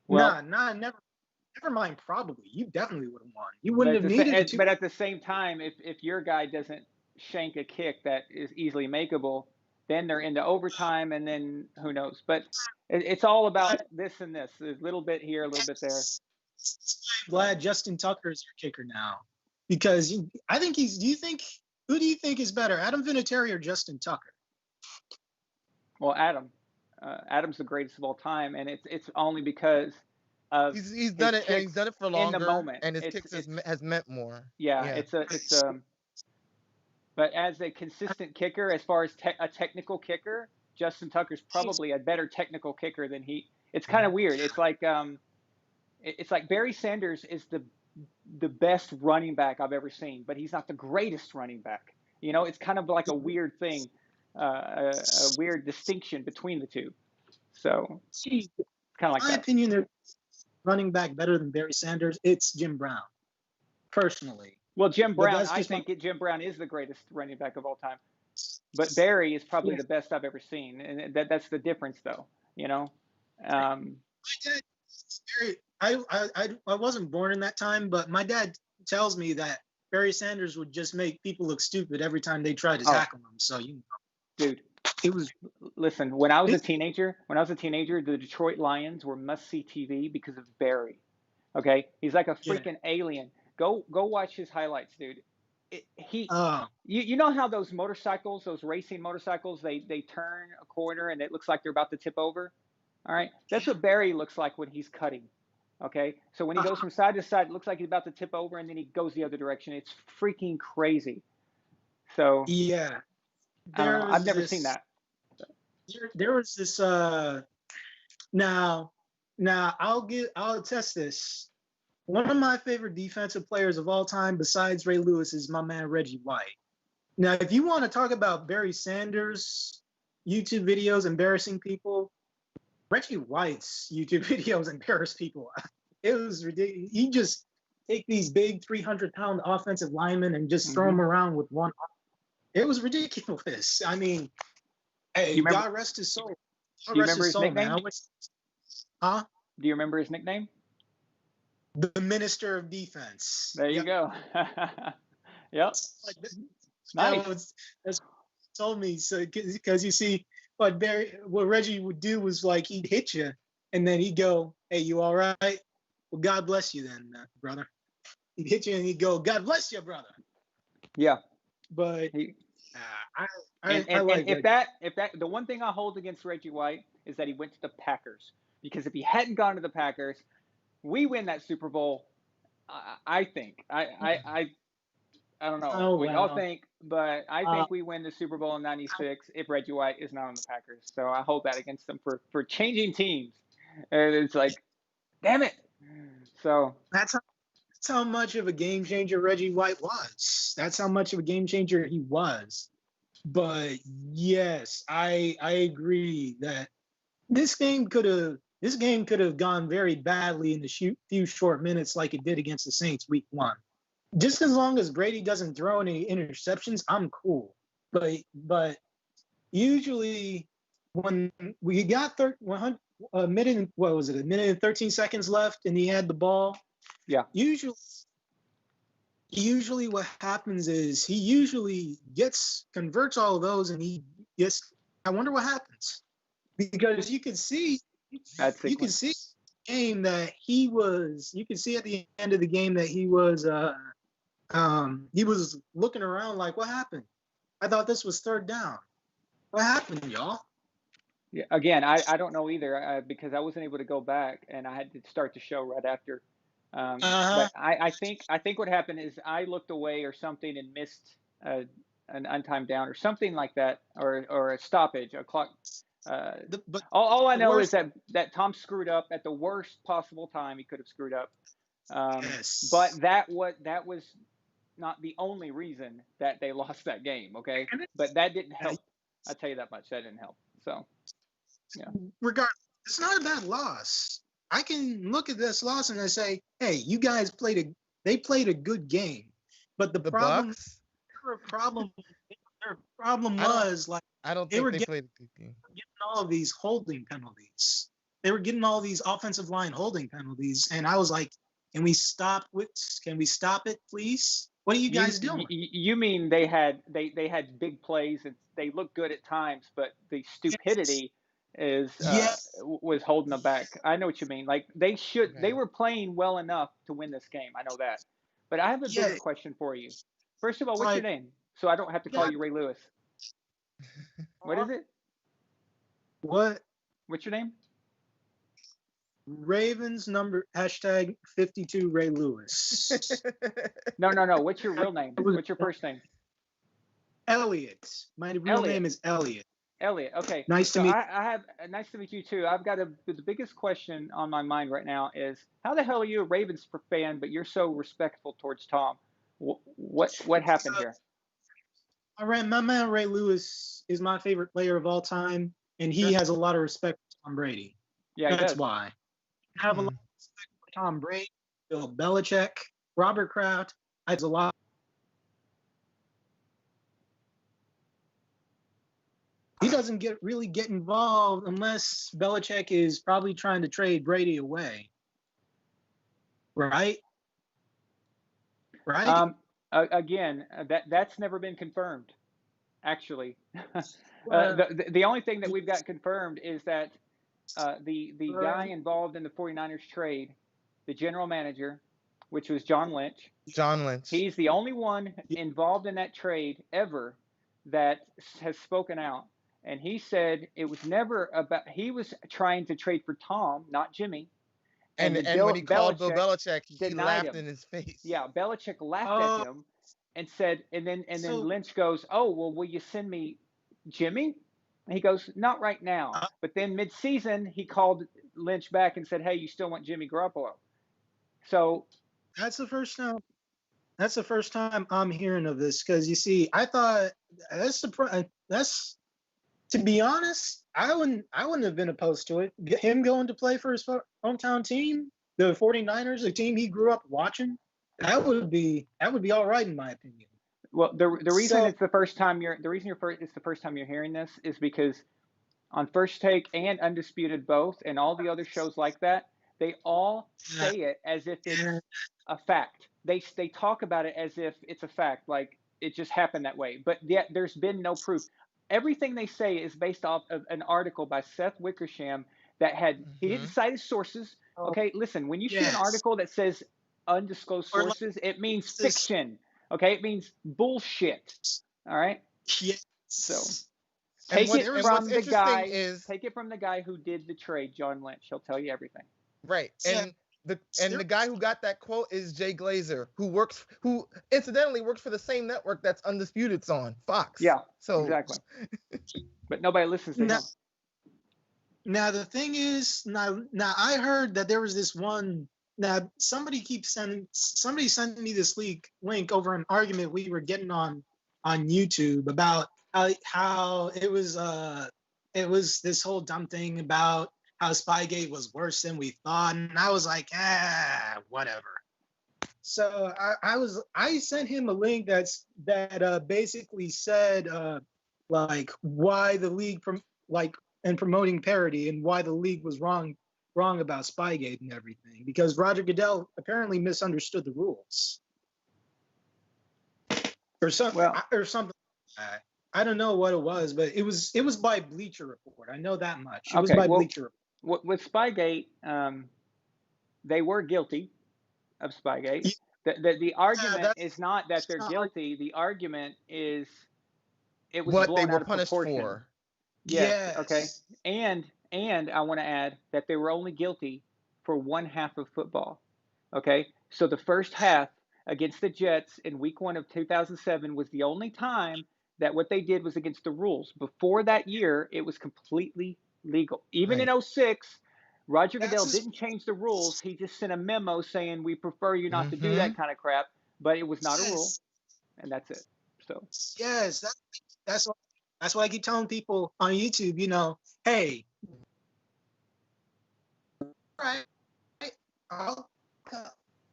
Well, never mind. Probably, you definitely would have won. You wouldn't have needed it. But at the same time, if your guy doesn't shank a kick that is easily makeable, then they're into overtime, and then who knows? But it's all about this and this. There's a little bit here, a little bit there. I'm glad Justin Tucker is your kicker now, because I think he's. Who do you think is better, Adam Vinatieri or Justin Tucker? Well, Adam's the greatest of all time, and it's only because of he's done it, and he's done it for longer, in the moment, and his kicks has meant more. Yeah, but as a consistent kicker, as far as a technical kicker, Justin Tucker's probably a better technical kicker than he. It's kind of weird. It's like Barry Sanders is the best running back I've ever seen, but he's not the greatest running back. You know, it's kind of like a weird thing, a weird distinction between the two. So See, it's kind of like in my that. opinion, they're running back better than Barry Sanders. It's Jim Brown, personally. Well, Jim But Brown, that's I just think Jim Brown is the greatest running back of all time. But Barry is probably Yeah. the best I've ever seen, and that's the difference, though. You know. My dad, I wasn't born in that time, but my dad tells me that Barry Sanders would just make people look stupid every time they tried to Oh. tackle him. So Dude, it was listen. When I was a teenager, the Detroit Lions were must-see TV because of Barry. Okay, he's like a freaking alien. Go watch his highlights, dude. You know how those motorcycles, those racing motorcycles, they turn a corner and it looks like they're about to tip over. All right, that's what Barry looks like when he's cutting. Okay, so when he goes from side to side, it looks like he's about to tip over, and then he goes the other direction. It's freaking crazy. So yeah. I don't know. I've never seen that. There was this. Now I'll attest this. One of my favorite defensive players of all time, besides Ray Lewis, is my man Reggie White. Now, if you want to talk about Barry Sanders' YouTube videos embarrassing people, Reggie White's YouTube videos embarrass people. It was ridiculous. He just take these big 300-pound offensive linemen and just throw them around with one arm. It was ridiculous. I mean, hey, God rest his soul. Do you remember his nickname? Huh? Do you remember his nickname? The Minister of Defense. There you go. Yep. Nice. That's told me, so because you see what Reggie would do was like he'd hit you and then he'd go, "Hey, you all right? Well, God bless you then, brother." He'd hit you and he'd go, "God bless you, brother." Yeah. But I like if that the one thing I hold against Reggie White is that he went to the Packers, because if he hadn't gone to the Packers, we win that Super Bowl. I think I don't know. Oh, what y'all think, but I think we win the Super Bowl in '96 if Reggie White is not on the Packers. So I hold that against them for changing teams. And it's like, damn it. So that's how much of a game changer Reggie White was. That's how much of a game changer he was. But yes, I agree that this game could have gone very badly in the few short minutes like it did against the Saints week 1. Just as long as Brady doesn't throw any interceptions, I'm cool. But usually when we got a minute and 13 seconds left and he had the ball, yeah. Usually what happens is he usually converts all of those and he gets, I wonder what happens. Because you can see game that you can see at the end of the game that he was looking around like, what happened? I thought this was third down. What happened, y'all? Yeah, again, I don't know either, because I wasn't able to go back and I had to start the show right after. But I think what happened is I looked away or something and missed an untimed down or something like that, or a stoppage, a clock. All I know is that Tom screwed up at the worst possible time he could have screwed up. Yes. But that was not the only reason that they lost that game, okay? But that didn't help. I'll tell you that much. That didn't help. So, yeah. Regardless, it's not a bad loss. I can look at this loss and I say, hey, you guys played a good game. But the problem Bucs? their problem was like I don't think they played a good game. Getting all of these holding penalties. They were getting all these offensive line holding penalties, and I was like, can we stop it, please? What are you guys doing? You mean they had big plays and they looked good at times, but the stupidity was holding them back. I know what you mean. Like they were playing well enough to win this game. I know that. But I have a bigger question for you. First of all, what's your name? So I don't have to call you Ray Lewis. What is it? What? What's your name? Ravens number #52 Ray Lewis. No. What's your real name? What's your first name? Elliot. My real name is Elliot. Elliot. Okay. Nice So to meet. I have nice to meet you too. I've got the biggest question on my mind right now is how the hell are you a Ravens fan, but you're so respectful towards Tom? What happened here? My man Ray Lewis is my favorite player of all time, and he Sure. has a lot of respect for Tom Brady. Yeah, he That's does. why. I have a lot of respect for Tom Brady, Bill Belichick, Robert Kraft. I have a lot. He doesn't really get involved unless Belichick is probably trying to trade Brady away. Right? Right? Again, that's never been confirmed. Actually, the only thing that we've got confirmed is that the guy involved in the 49ers trade, the general manager, which was John Lynch. John Lynch. He's the only one involved in that trade ever that has spoken out. And he said it was never about, he was trying to trade for Tom, not Jimmy. And when he called Bill Belichick, he laughed in his face. Yeah, Belichick laughed at him and said, and then Lynch goes, "Oh, well, will you send me Jimmy?" And he goes, "Not right now." But then mid-season, he called Lynch back and said, "Hey, you still want Jimmy Garoppolo?" So that's the first time. That's the first time I'm hearing of this because you see, I thought that's to be honest, I wouldn't have been opposed to it. Him going to play for his hometown team, the 49ers, a team he grew up watching, that would be all right in my opinion. Well, the reason it's the first time it's the first time you're hearing this is because on First Take and Undisputed both and all the other shows like that, they all say it as if it's a fact. They talk about it as if it's a fact, like it just happened that way. But yet there's been no proof. Everything they say is based off of an article by Seth Wickersham that he didn't cite his sources. Okay, listen, when you see an article that says undisclosed sources, it means fiction. Okay, it means bullshit. All right. Yes. So take it from the guy who did the trade, John Lynch. He'll tell you everything. Right. And the guy who got that quote is Jay Glazer, who incidentally works for the same network that's Undisputed's on, Fox. Yeah. So exactly. But nobody listens to him. Now the thing is, now I heard that there was this one. Now somebody sent me this link over an argument we were getting on YouTube about how it was this whole dumb thing about how Spygate was worse than we thought, and I was like, whatever. So I sent him a link that basically said like why the league and promoting parody and why the league was wrong about Spygate and everything, because Roger Goodell apparently misunderstood the rules or something. I don't know what it was, but it was by Bleacher Report. I know that much. It was by Bleacher Report. With Spygate, they were guilty of Spygate. The argument is not that they're guilty. The argument is it was what blown they were out of punished proportion. for. Yes. Okay. And I want to add that they were only guilty for one half of football. Okay. So the first half against the Jets in week 1 of 2007 was the only time that what they did was against the rules. Before that year, it was completely legal. Even in 06, Roger Goodell didn't change the rules. He just sent a memo saying we prefer you not to do that kind of crap, but it was not a rule, and that's it. So yes, that's why I keep telling people on YouTube, hey, right,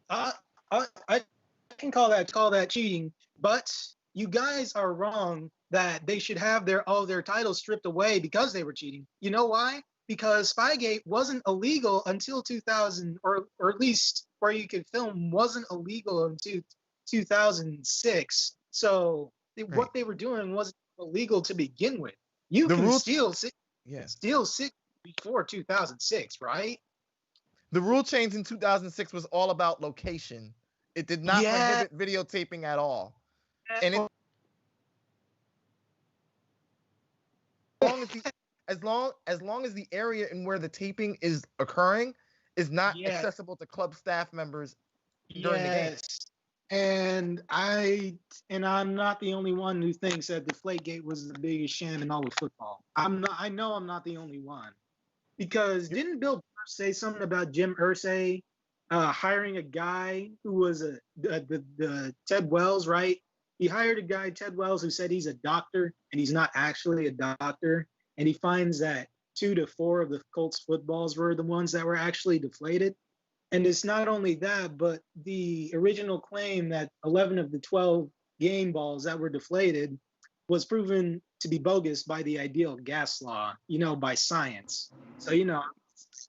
I can call that cheating, but you guys are wrong that they should have all their titles stripped away because they were cheating. You know why? Because Spygate wasn't illegal until 2000, or at least where you could film wasn't illegal until 2006. So what they were doing wasn't illegal to begin with. You can steal before 2006, right? The rule change in 2006 was all about location. It did not prohibit videotaping at all. And as long as the area in where the taping is occurring is not accessible to club staff members during the game. And I'm not the only one who thinks that Deflategate was the biggest sham in all of football. I know I'm not the only one. Because didn't Bill Burr say something about Jim Irsay hiring a guy who was the Ted Wells, right? He hired a guy, Ted Wells, who said he's a doctor and he's not actually a doctor. And he finds that 2 to 4 of the Colts footballs were the ones that were actually deflated. And it's not only that, but the original claim that 11 of the 12 game balls that were deflated was proven to be bogus by the ideal gas law, by science. So,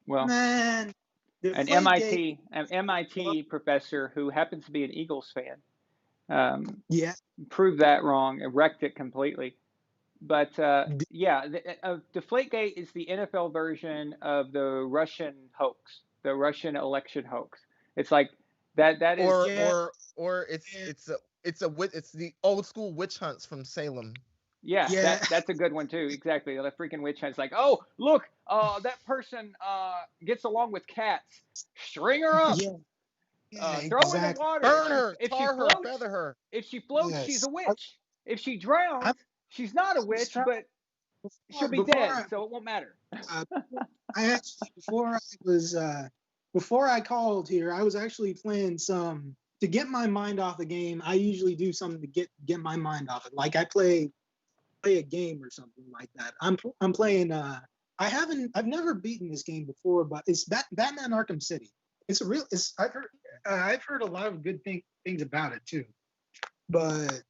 Well, man, an MIT professor who happens to be an Eagles fan, yeah, proved that wrong and wrecked it completely. But Deflategate is the NFL version of the Russian hoax, the Russian election hoax. It's like that. That is, or it's the old school witch hunts from Salem. Yeah. That's a good one too. Exactly, the freaking witch hunt's like, oh look, that person gets along with cats. String her up. Throw her in the water. Burn her, if tar she her, floats, feather her. If she floats, she's a witch. If she drowns, she's not a witch, but she'll be dead, so it won't matter. I actually before I called here, I was actually playing some to get my mind off the game. I usually do something to get my mind off it. Like I play a game or something like that. I'm playing. I've never beaten this game before, but it's Batman Arkham City. I've heard a lot of good things about it too, but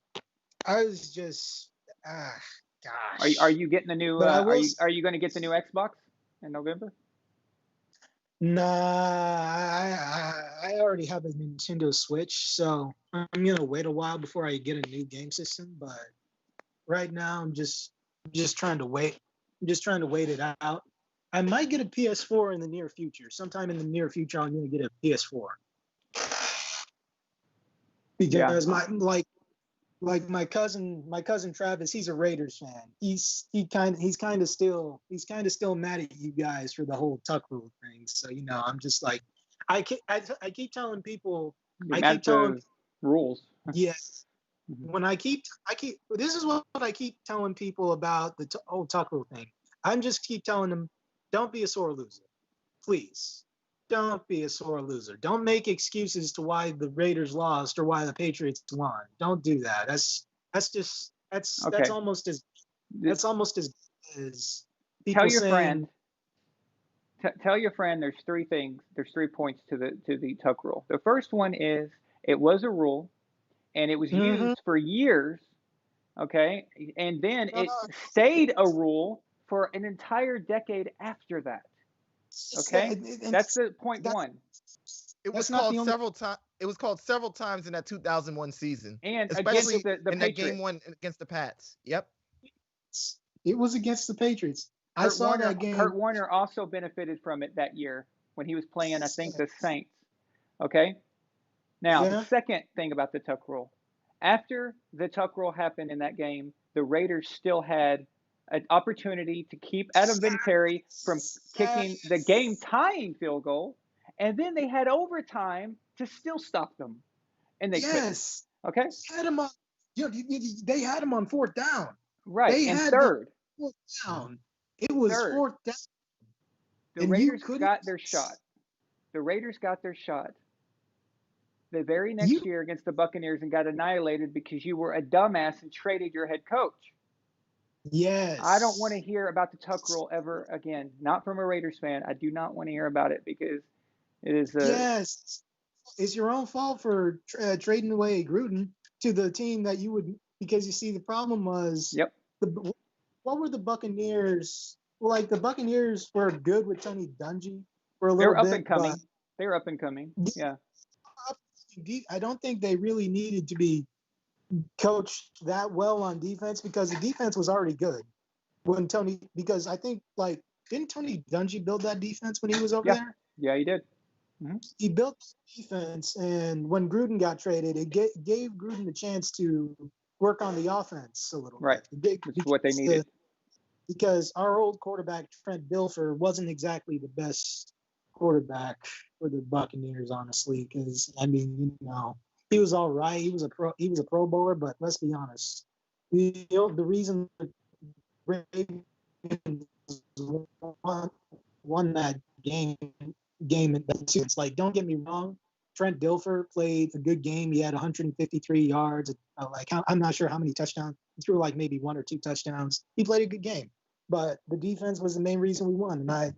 I was just gosh. Are you getting the new? Are you going to get the new Xbox in November? Nah, I already have a Nintendo Switch, so I'm gonna wait a while before I get a new game system. But right now, I'm just trying to wait. I'm just trying to wait it out. I might get a PS4 in the near future. Sometime in the near future, I'm gonna get a PS4 because my cousin Travis, he's a Raiders fan. He's kind of still mad at you guys for the whole Tuck rule thing. So I'm just like, I keep telling people, rules. Yes. When this is what I keep telling people about the whole Tuck rule thing. I'm just keep telling them, don't be a sore loser, please. Don't be a sore loser. Don't make excuses to why the Raiders lost or why the Patriots won. Don't do that. That's almost as people tell your saying, friend. Tell your friend there's 3 things. There's 3 points to the Tuck rule. The first one is it was a rule, and it was used for years. Okay, and then it stayed a rule for an entire decade after that. Okay, that's the point one. It was called several times. It was called several times in that 2001 season, and especially against the in Patriots. that game 1 against the Pats. Yep, it was against the Patriots. I saw that game. Kurt Warner also benefited from it that year when he was playing, I think, the Saints. Okay, now the second thing about the Tuck rule, after the Tuck rule happened in that game, the Raiders still had an opportunity to keep Adam Vinatieri from kicking the game-tying field goal, and then they had overtime to still stop them, and they couldn't. Okay, they had him on 4th down. Right, they and had 3rd. 4th down. It was 4th down. The Raiders got their shot. The Raiders got their shot the very next year against the Buccaneers and got annihilated because you were a dumbass and traded your head coach. Yes. I don't want to hear about the Tuck rule ever again. Not from a Raiders fan. I do not want to hear about it because it is. Yes. It's your own fault for trading away Gruden to the team that you would, because you see the problem was. Yep. What were the Buccaneers? Well, like the Buccaneers were good with Tony Dungy for a little bit. They're up and coming. They were up and coming. Yeah. I don't think they really needed to be coached that well on defense because the defense was already good because I think didn't Tony Dungy build that defense when he was over there? Yeah, he did. Mm-hmm. He built defense, and when Gruden got traded, it gave Gruden the chance to work on the offense a little bit. Right, that's what they needed. Because our old quarterback, Trent Dilfer, wasn't exactly the best quarterback for the Buccaneers, honestly, because, He was all right. He was a pro bowler, but let's be honest. The reason the Ravens won that game it's like, don't get me wrong, Trent Dilfer played a good game. He had 153 yards. I'm not sure how many touchdowns. He threw like maybe 1 or 2 touchdowns. He played a good game, but the defense was the main reason we won. And I'm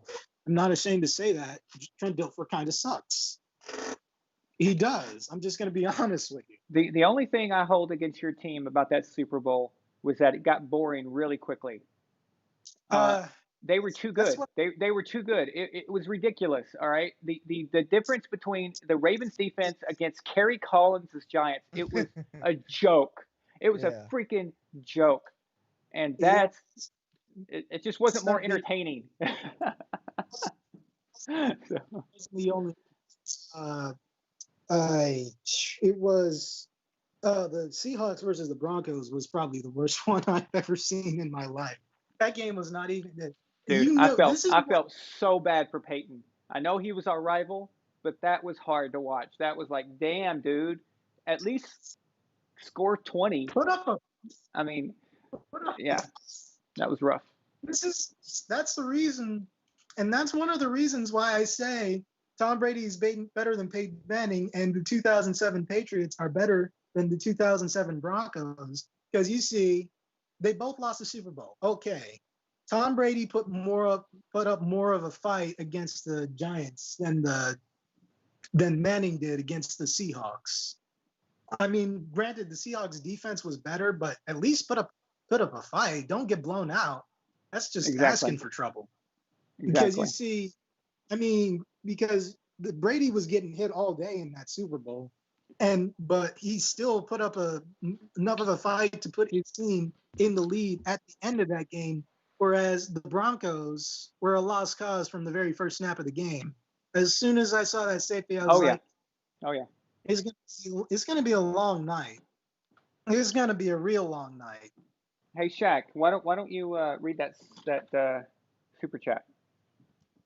not ashamed to say that Trent Dilfer kind of sucks. He does. I'm just going to be honest with you. The only thing I hold against your team about that Super Bowl was that it got boring really quickly. They were too good. They were too good. It was ridiculous. All right. The difference between the Ravens defense against Kerry Collins' Giants, it was a joke. It was a freaking joke. And it just wasn't more entertaining. So. The only it was the Seahawks versus the Broncos was probably the worst one I've ever seen in my life. That game was not even good. Dude, I felt so bad for Peyton. I know he was our rival, but that was hard to watch. That was like, damn, dude, at least score 20. Yeah, that was rough. That's the reason, and that's one of the reasons why I say Tom Brady is better than Peyton Manning, and the 2007 Patriots are better than the 2007 Broncos, because you see, they both lost the Super Bowl. Okay. Tom Brady put up more of a fight against the Giants than Manning did against the Seahawks. I mean, granted, the Seahawks defense was better, but at least put up a fight. Don't get blown out. That's just asking for trouble. Because you see, because Brady was getting hit all day in that Super Bowl, but he still put up enough of a fight to put his team in the lead at the end of that game. Whereas the Broncos were a lost cause from the very first snap of the game. As soon as I saw that safety, I was "Oh yeah, it's going to be a long night. It's going to be a real long night." Hey Shaq, why don't you read that super chat?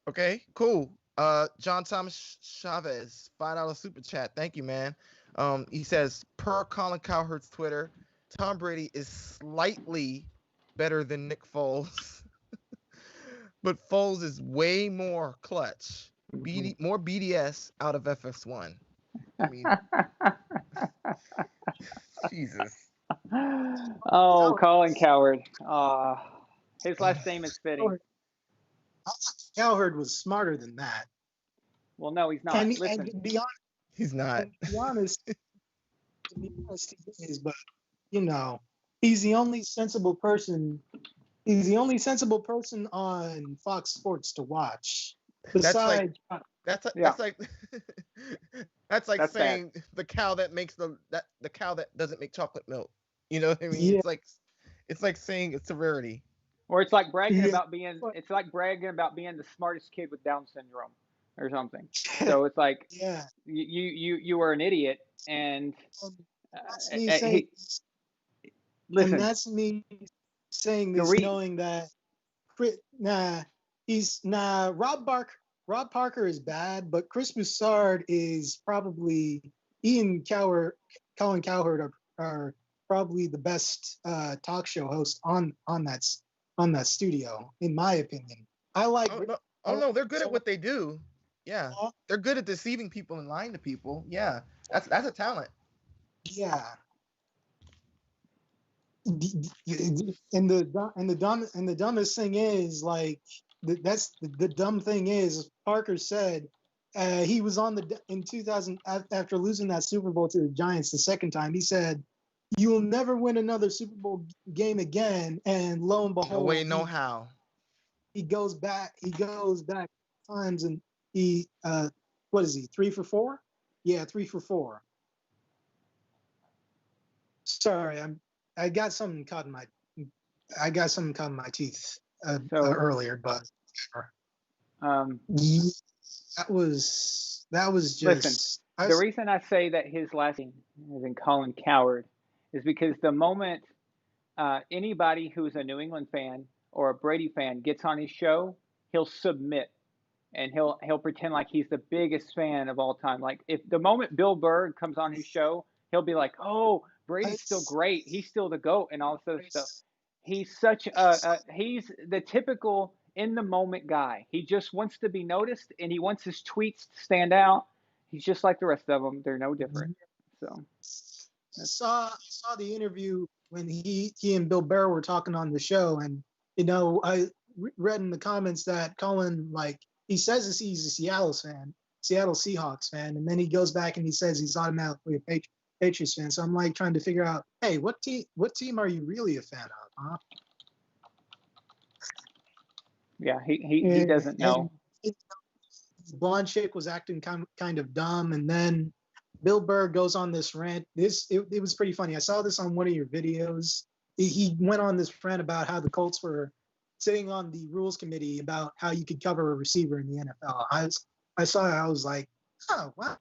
Okay, cool. John Thomas Chavez, $5 super chat. Thank you, man. He says, per Colin Cowherd's Twitter, Tom Brady is slightly better than Nick Foles, but Foles is way more clutch. More BDS out of FS1. I mean, Jesus. Oh, Colin Cowherd. His last name is fitting. Cowherd was smarter than that. Well, no, he's not. And Listen, be honest, he's not. To be honest, he is, but he's the only sensible person. He's the only sensible person on Fox Sports to watch. Besides, that's like saying bad. the cow that doesn't make chocolate milk. You know what I mean? Yeah. It's like saying it's severity. Or it's like bragging about being the smartest kid with Down syndrome or something. So it's like you are an idiot, and listen. And that's me saying this, knowing that Rob Parker is bad, but Chris Broussard is probably Colin Cowherd are probably the best talk show host on that studio, in my opinion. I like. No, they're good at what they do. Yeah, they're good at deceiving people and lying to people. Yeah, that's a talent. Yeah. And the dumbest thing is, like, that's the dumb thing is, Parker said he was on in 2000 after losing that Super Bowl to the Giants the second time. He said, "You will never win another Super Bowl game again." And lo and behold, no way, no how. He goes back times, and he what is he, 3 for 4? Yeah, 3 for 4. Sorry, I got something caught in my teeth earlier, but that was just. Listen, the reason I say that his last name is in Colin Cowherd is because the moment anybody who's a New England fan or a Brady fan gets on his show, he'll submit and he'll pretend like he's the biggest fan of all time. Like, if the moment Bill Burr comes on his show, he'll be like, "Oh, Brady's still great. He's still the GOAT," and all this other stuff. He's such he's the typical in the moment guy. He just wants to be noticed, and he wants his tweets to stand out. He's just like the rest of them. They're no different. So I saw the interview when he and Bill Burr were talking on the show, and I read in the comments that Colin, like, he says he's a Seattle Seahawks fan, and then he goes back and he says he's automatically a Patriots fan. So I'm like trying to figure out, hey, what team are you really a fan of, huh? yeah, he doesn't know. And blonde chick was acting kind of dumb, and then Bill Burr goes on this rant. It was pretty funny. I saw this on one of your videos. He went on this rant about how the Colts were sitting on the rules committee about how you could cover a receiver in the NFL. I saw it. I was like, oh, wow.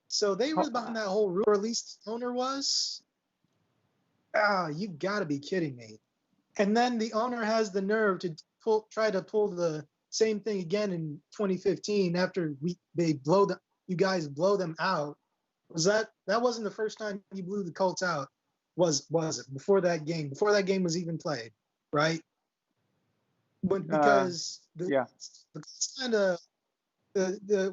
So they were behind that whole rule, or at least the owner was? You got to be kidding me. And then the owner has the nerve to try to pull the same thing again in 2015 after you guys blow them out. That wasn't the first time you blew the Colts out, was it? Before that game was even played, right? But because the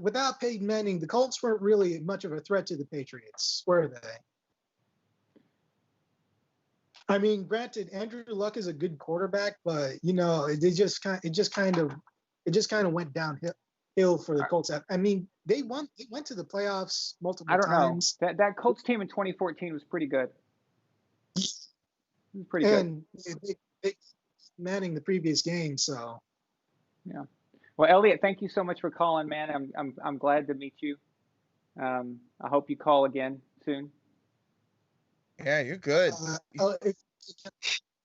without Peyton Manning, the Colts weren't really much of a threat to the Patriots, were they? I mean, granted, Andrew Luck is a good quarterback, but it just kind of went downhill for the Colts. I mean, they went to the playoffs multiple times. I don't know. That Colts team in 2014 was pretty good. It was pretty good. And they Manning the previous game, so. Yeah. Well, Elliot, thank you so much for calling, man. I'm glad to meet you. I hope you call again soon. Yeah, you're good.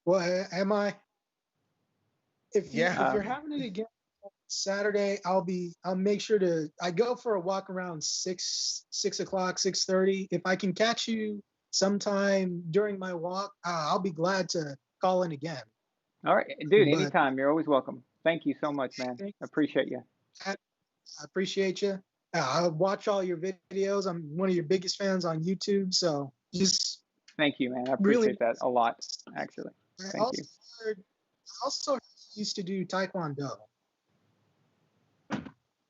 Am I? If you're having it again Saturday, I'll make sure I go for a walk around 6 o'clock, 6:30. If I can catch you sometime during my walk, I'll be glad to call in again. All right, dude. Anytime. You're always welcome. Thank you so much, man. I appreciate you. I appreciate you. I watch all your videos. I'm one of your biggest fans on YouTube. So just. Thank you, man. I appreciate that a lot, actually. Thank you. I also used to do Taekwondo.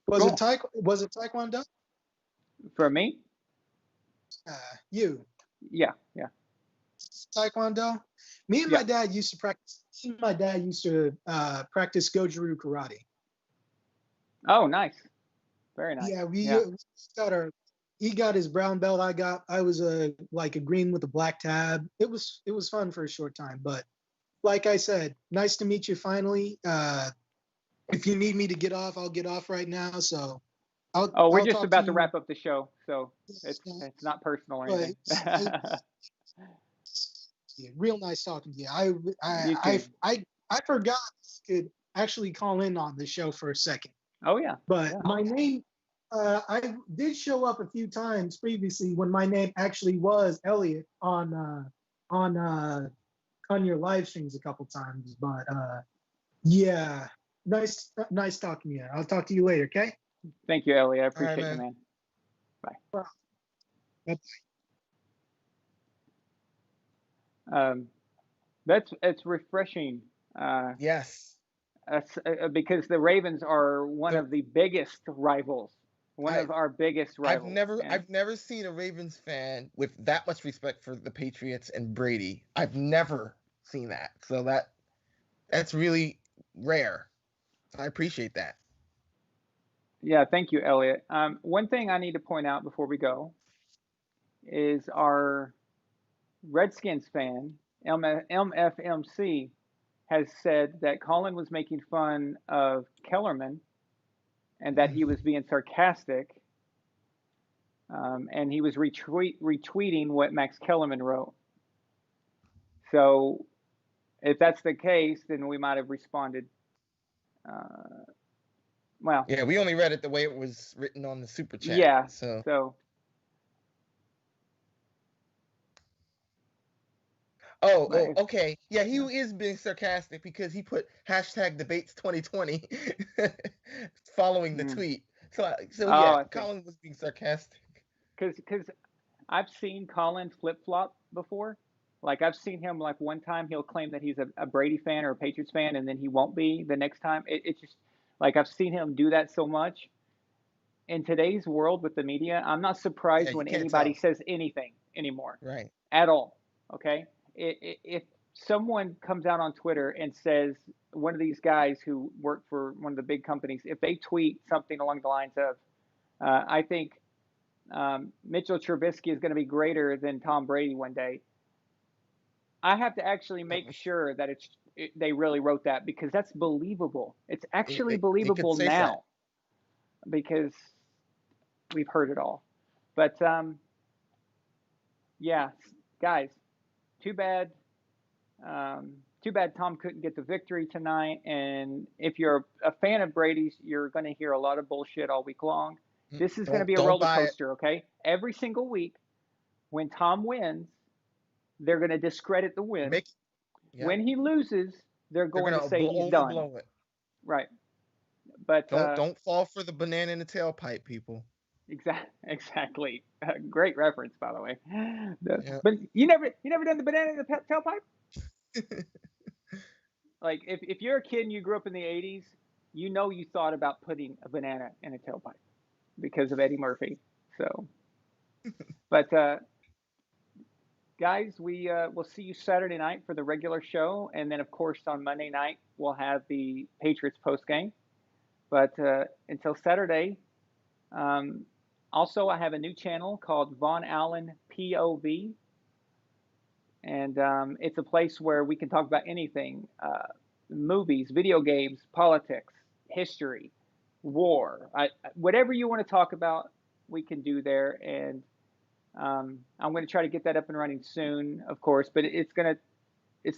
Was it Taekwondo? For me? You. Yeah. Taekwondo? Me and my dad used to practice. Practice Goju-Ryu karate. Oh, nice. Very nice. Yeah, we got he got his brown belt. I was like a green with a black tab. It was fun for a short time, but like I said, nice to meet you finally. If you need me to get off, I'll get off right now. So we're just about to wrap up the show, so it's not personal or anything. Real nice talking to you. I forgot you could actually call in on the show for a second. Oh yeah. But my name, I did show up a few times previously when my name actually was Elliot on your live streams a couple times. But yeah, nice talking to you. I'll talk to you later. Okay. Thank you, Elliot. I appreciate you, man. Bye. It's refreshing. Yes. Because the Ravens are one of the biggest rivals. Of our biggest rivals. I've never seen a Ravens fan with that much respect for the Patriots and Brady. I've never seen that. So that's really rare. I appreciate that. Yeah, thank you, Elliot. One thing I need to point out before we go is our Redskins fan, MFMC, has said that Colin was making fun of Kellerman and that he was being sarcastic, and he was retweeting what Max Kellerman wrote. So if that's the case, then we might have responded. Well, yeah, we only read it the way it was written on the super chat. Yeah. So. Oh, okay. Yeah, he is being sarcastic because he put #debates2020 following the tweet. So yeah, Colin was being sarcastic. because I've seen Colin flip flop before. Like I've seen him like one time he'll claim that he's a Brady fan or a Patriots fan, and then he won't be the next time. It's just like I've seen him do that so much. In today's world with the media, I'm not Yeah, surprised you when can't anybody tell. says anything anymore Right. at all. Okay, if someone comes out on Twitter and says one of these guys who work for one of the big companies, if they tweet something along the lines of, I think Mitchell Trubisky is going to be greater than Tom Brady one day, I have to actually make sure that they really wrote that because that's believable. It's actually They could believable say that. now because we've heard it all. But yeah, guys, too bad. Too bad Tom couldn't get the victory tonight. And if you're a fan of Brady's, you're going to hear a lot of bullshit all week long. This is going to be a Don't roller buy it. coaster, okay? Every single week, when Tom wins, they're going to discredit the win. Make. Yeah. When he loses, they're They're going gonna to say he's done. overblow it. Right. But Don't fall for the banana in the tailpipe, people. exactly. Great reference, by the way. Yeah. But you never done the banana in the tailpipe? Like if you're a kid and you grew up in the 80s, you know you thought about putting a banana in a tailpipe because of Eddie Murphy. So, but guys, we'll see you Saturday night for the regular show, and then of course on Monday night we'll have the Patriots post game. But until Saturday, also I have a new channel called Von Allen POV, and it's a place where we can talk about anything: movies, video games, politics, history, war, whatever you want to talk about, we can do there. And I'm going to try to get that up and running soon, of course, but it's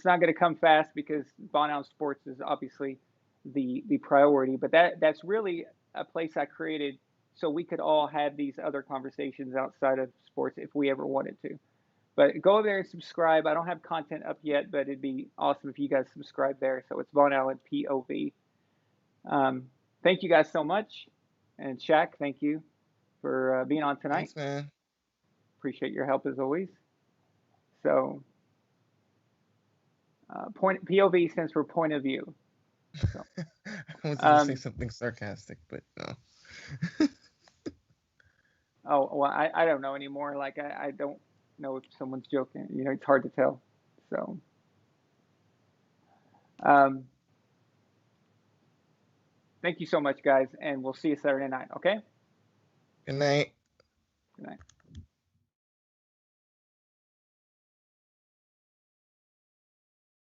not going to come fast because Von Allen Sports is obviously the priority. But that's really a place I created so we could all have these other conversations outside of sports if we ever wanted to. But go there and subscribe. I don't have content up yet, but it'd be awesome if you guys subscribe there. So it's Von Allen POV. Thank you guys so much. And Shaq, thank you for being on tonight. Thanks, man. Appreciate your help as always. So POV stands for point of view. So, I wanted to say something sarcastic, but no. oh, well, I don't know anymore. Like, I don't know if someone's joking. You know, it's hard to tell. So, thank you so much, guys, and we'll see you Saturday night, okay? Good night. Good night.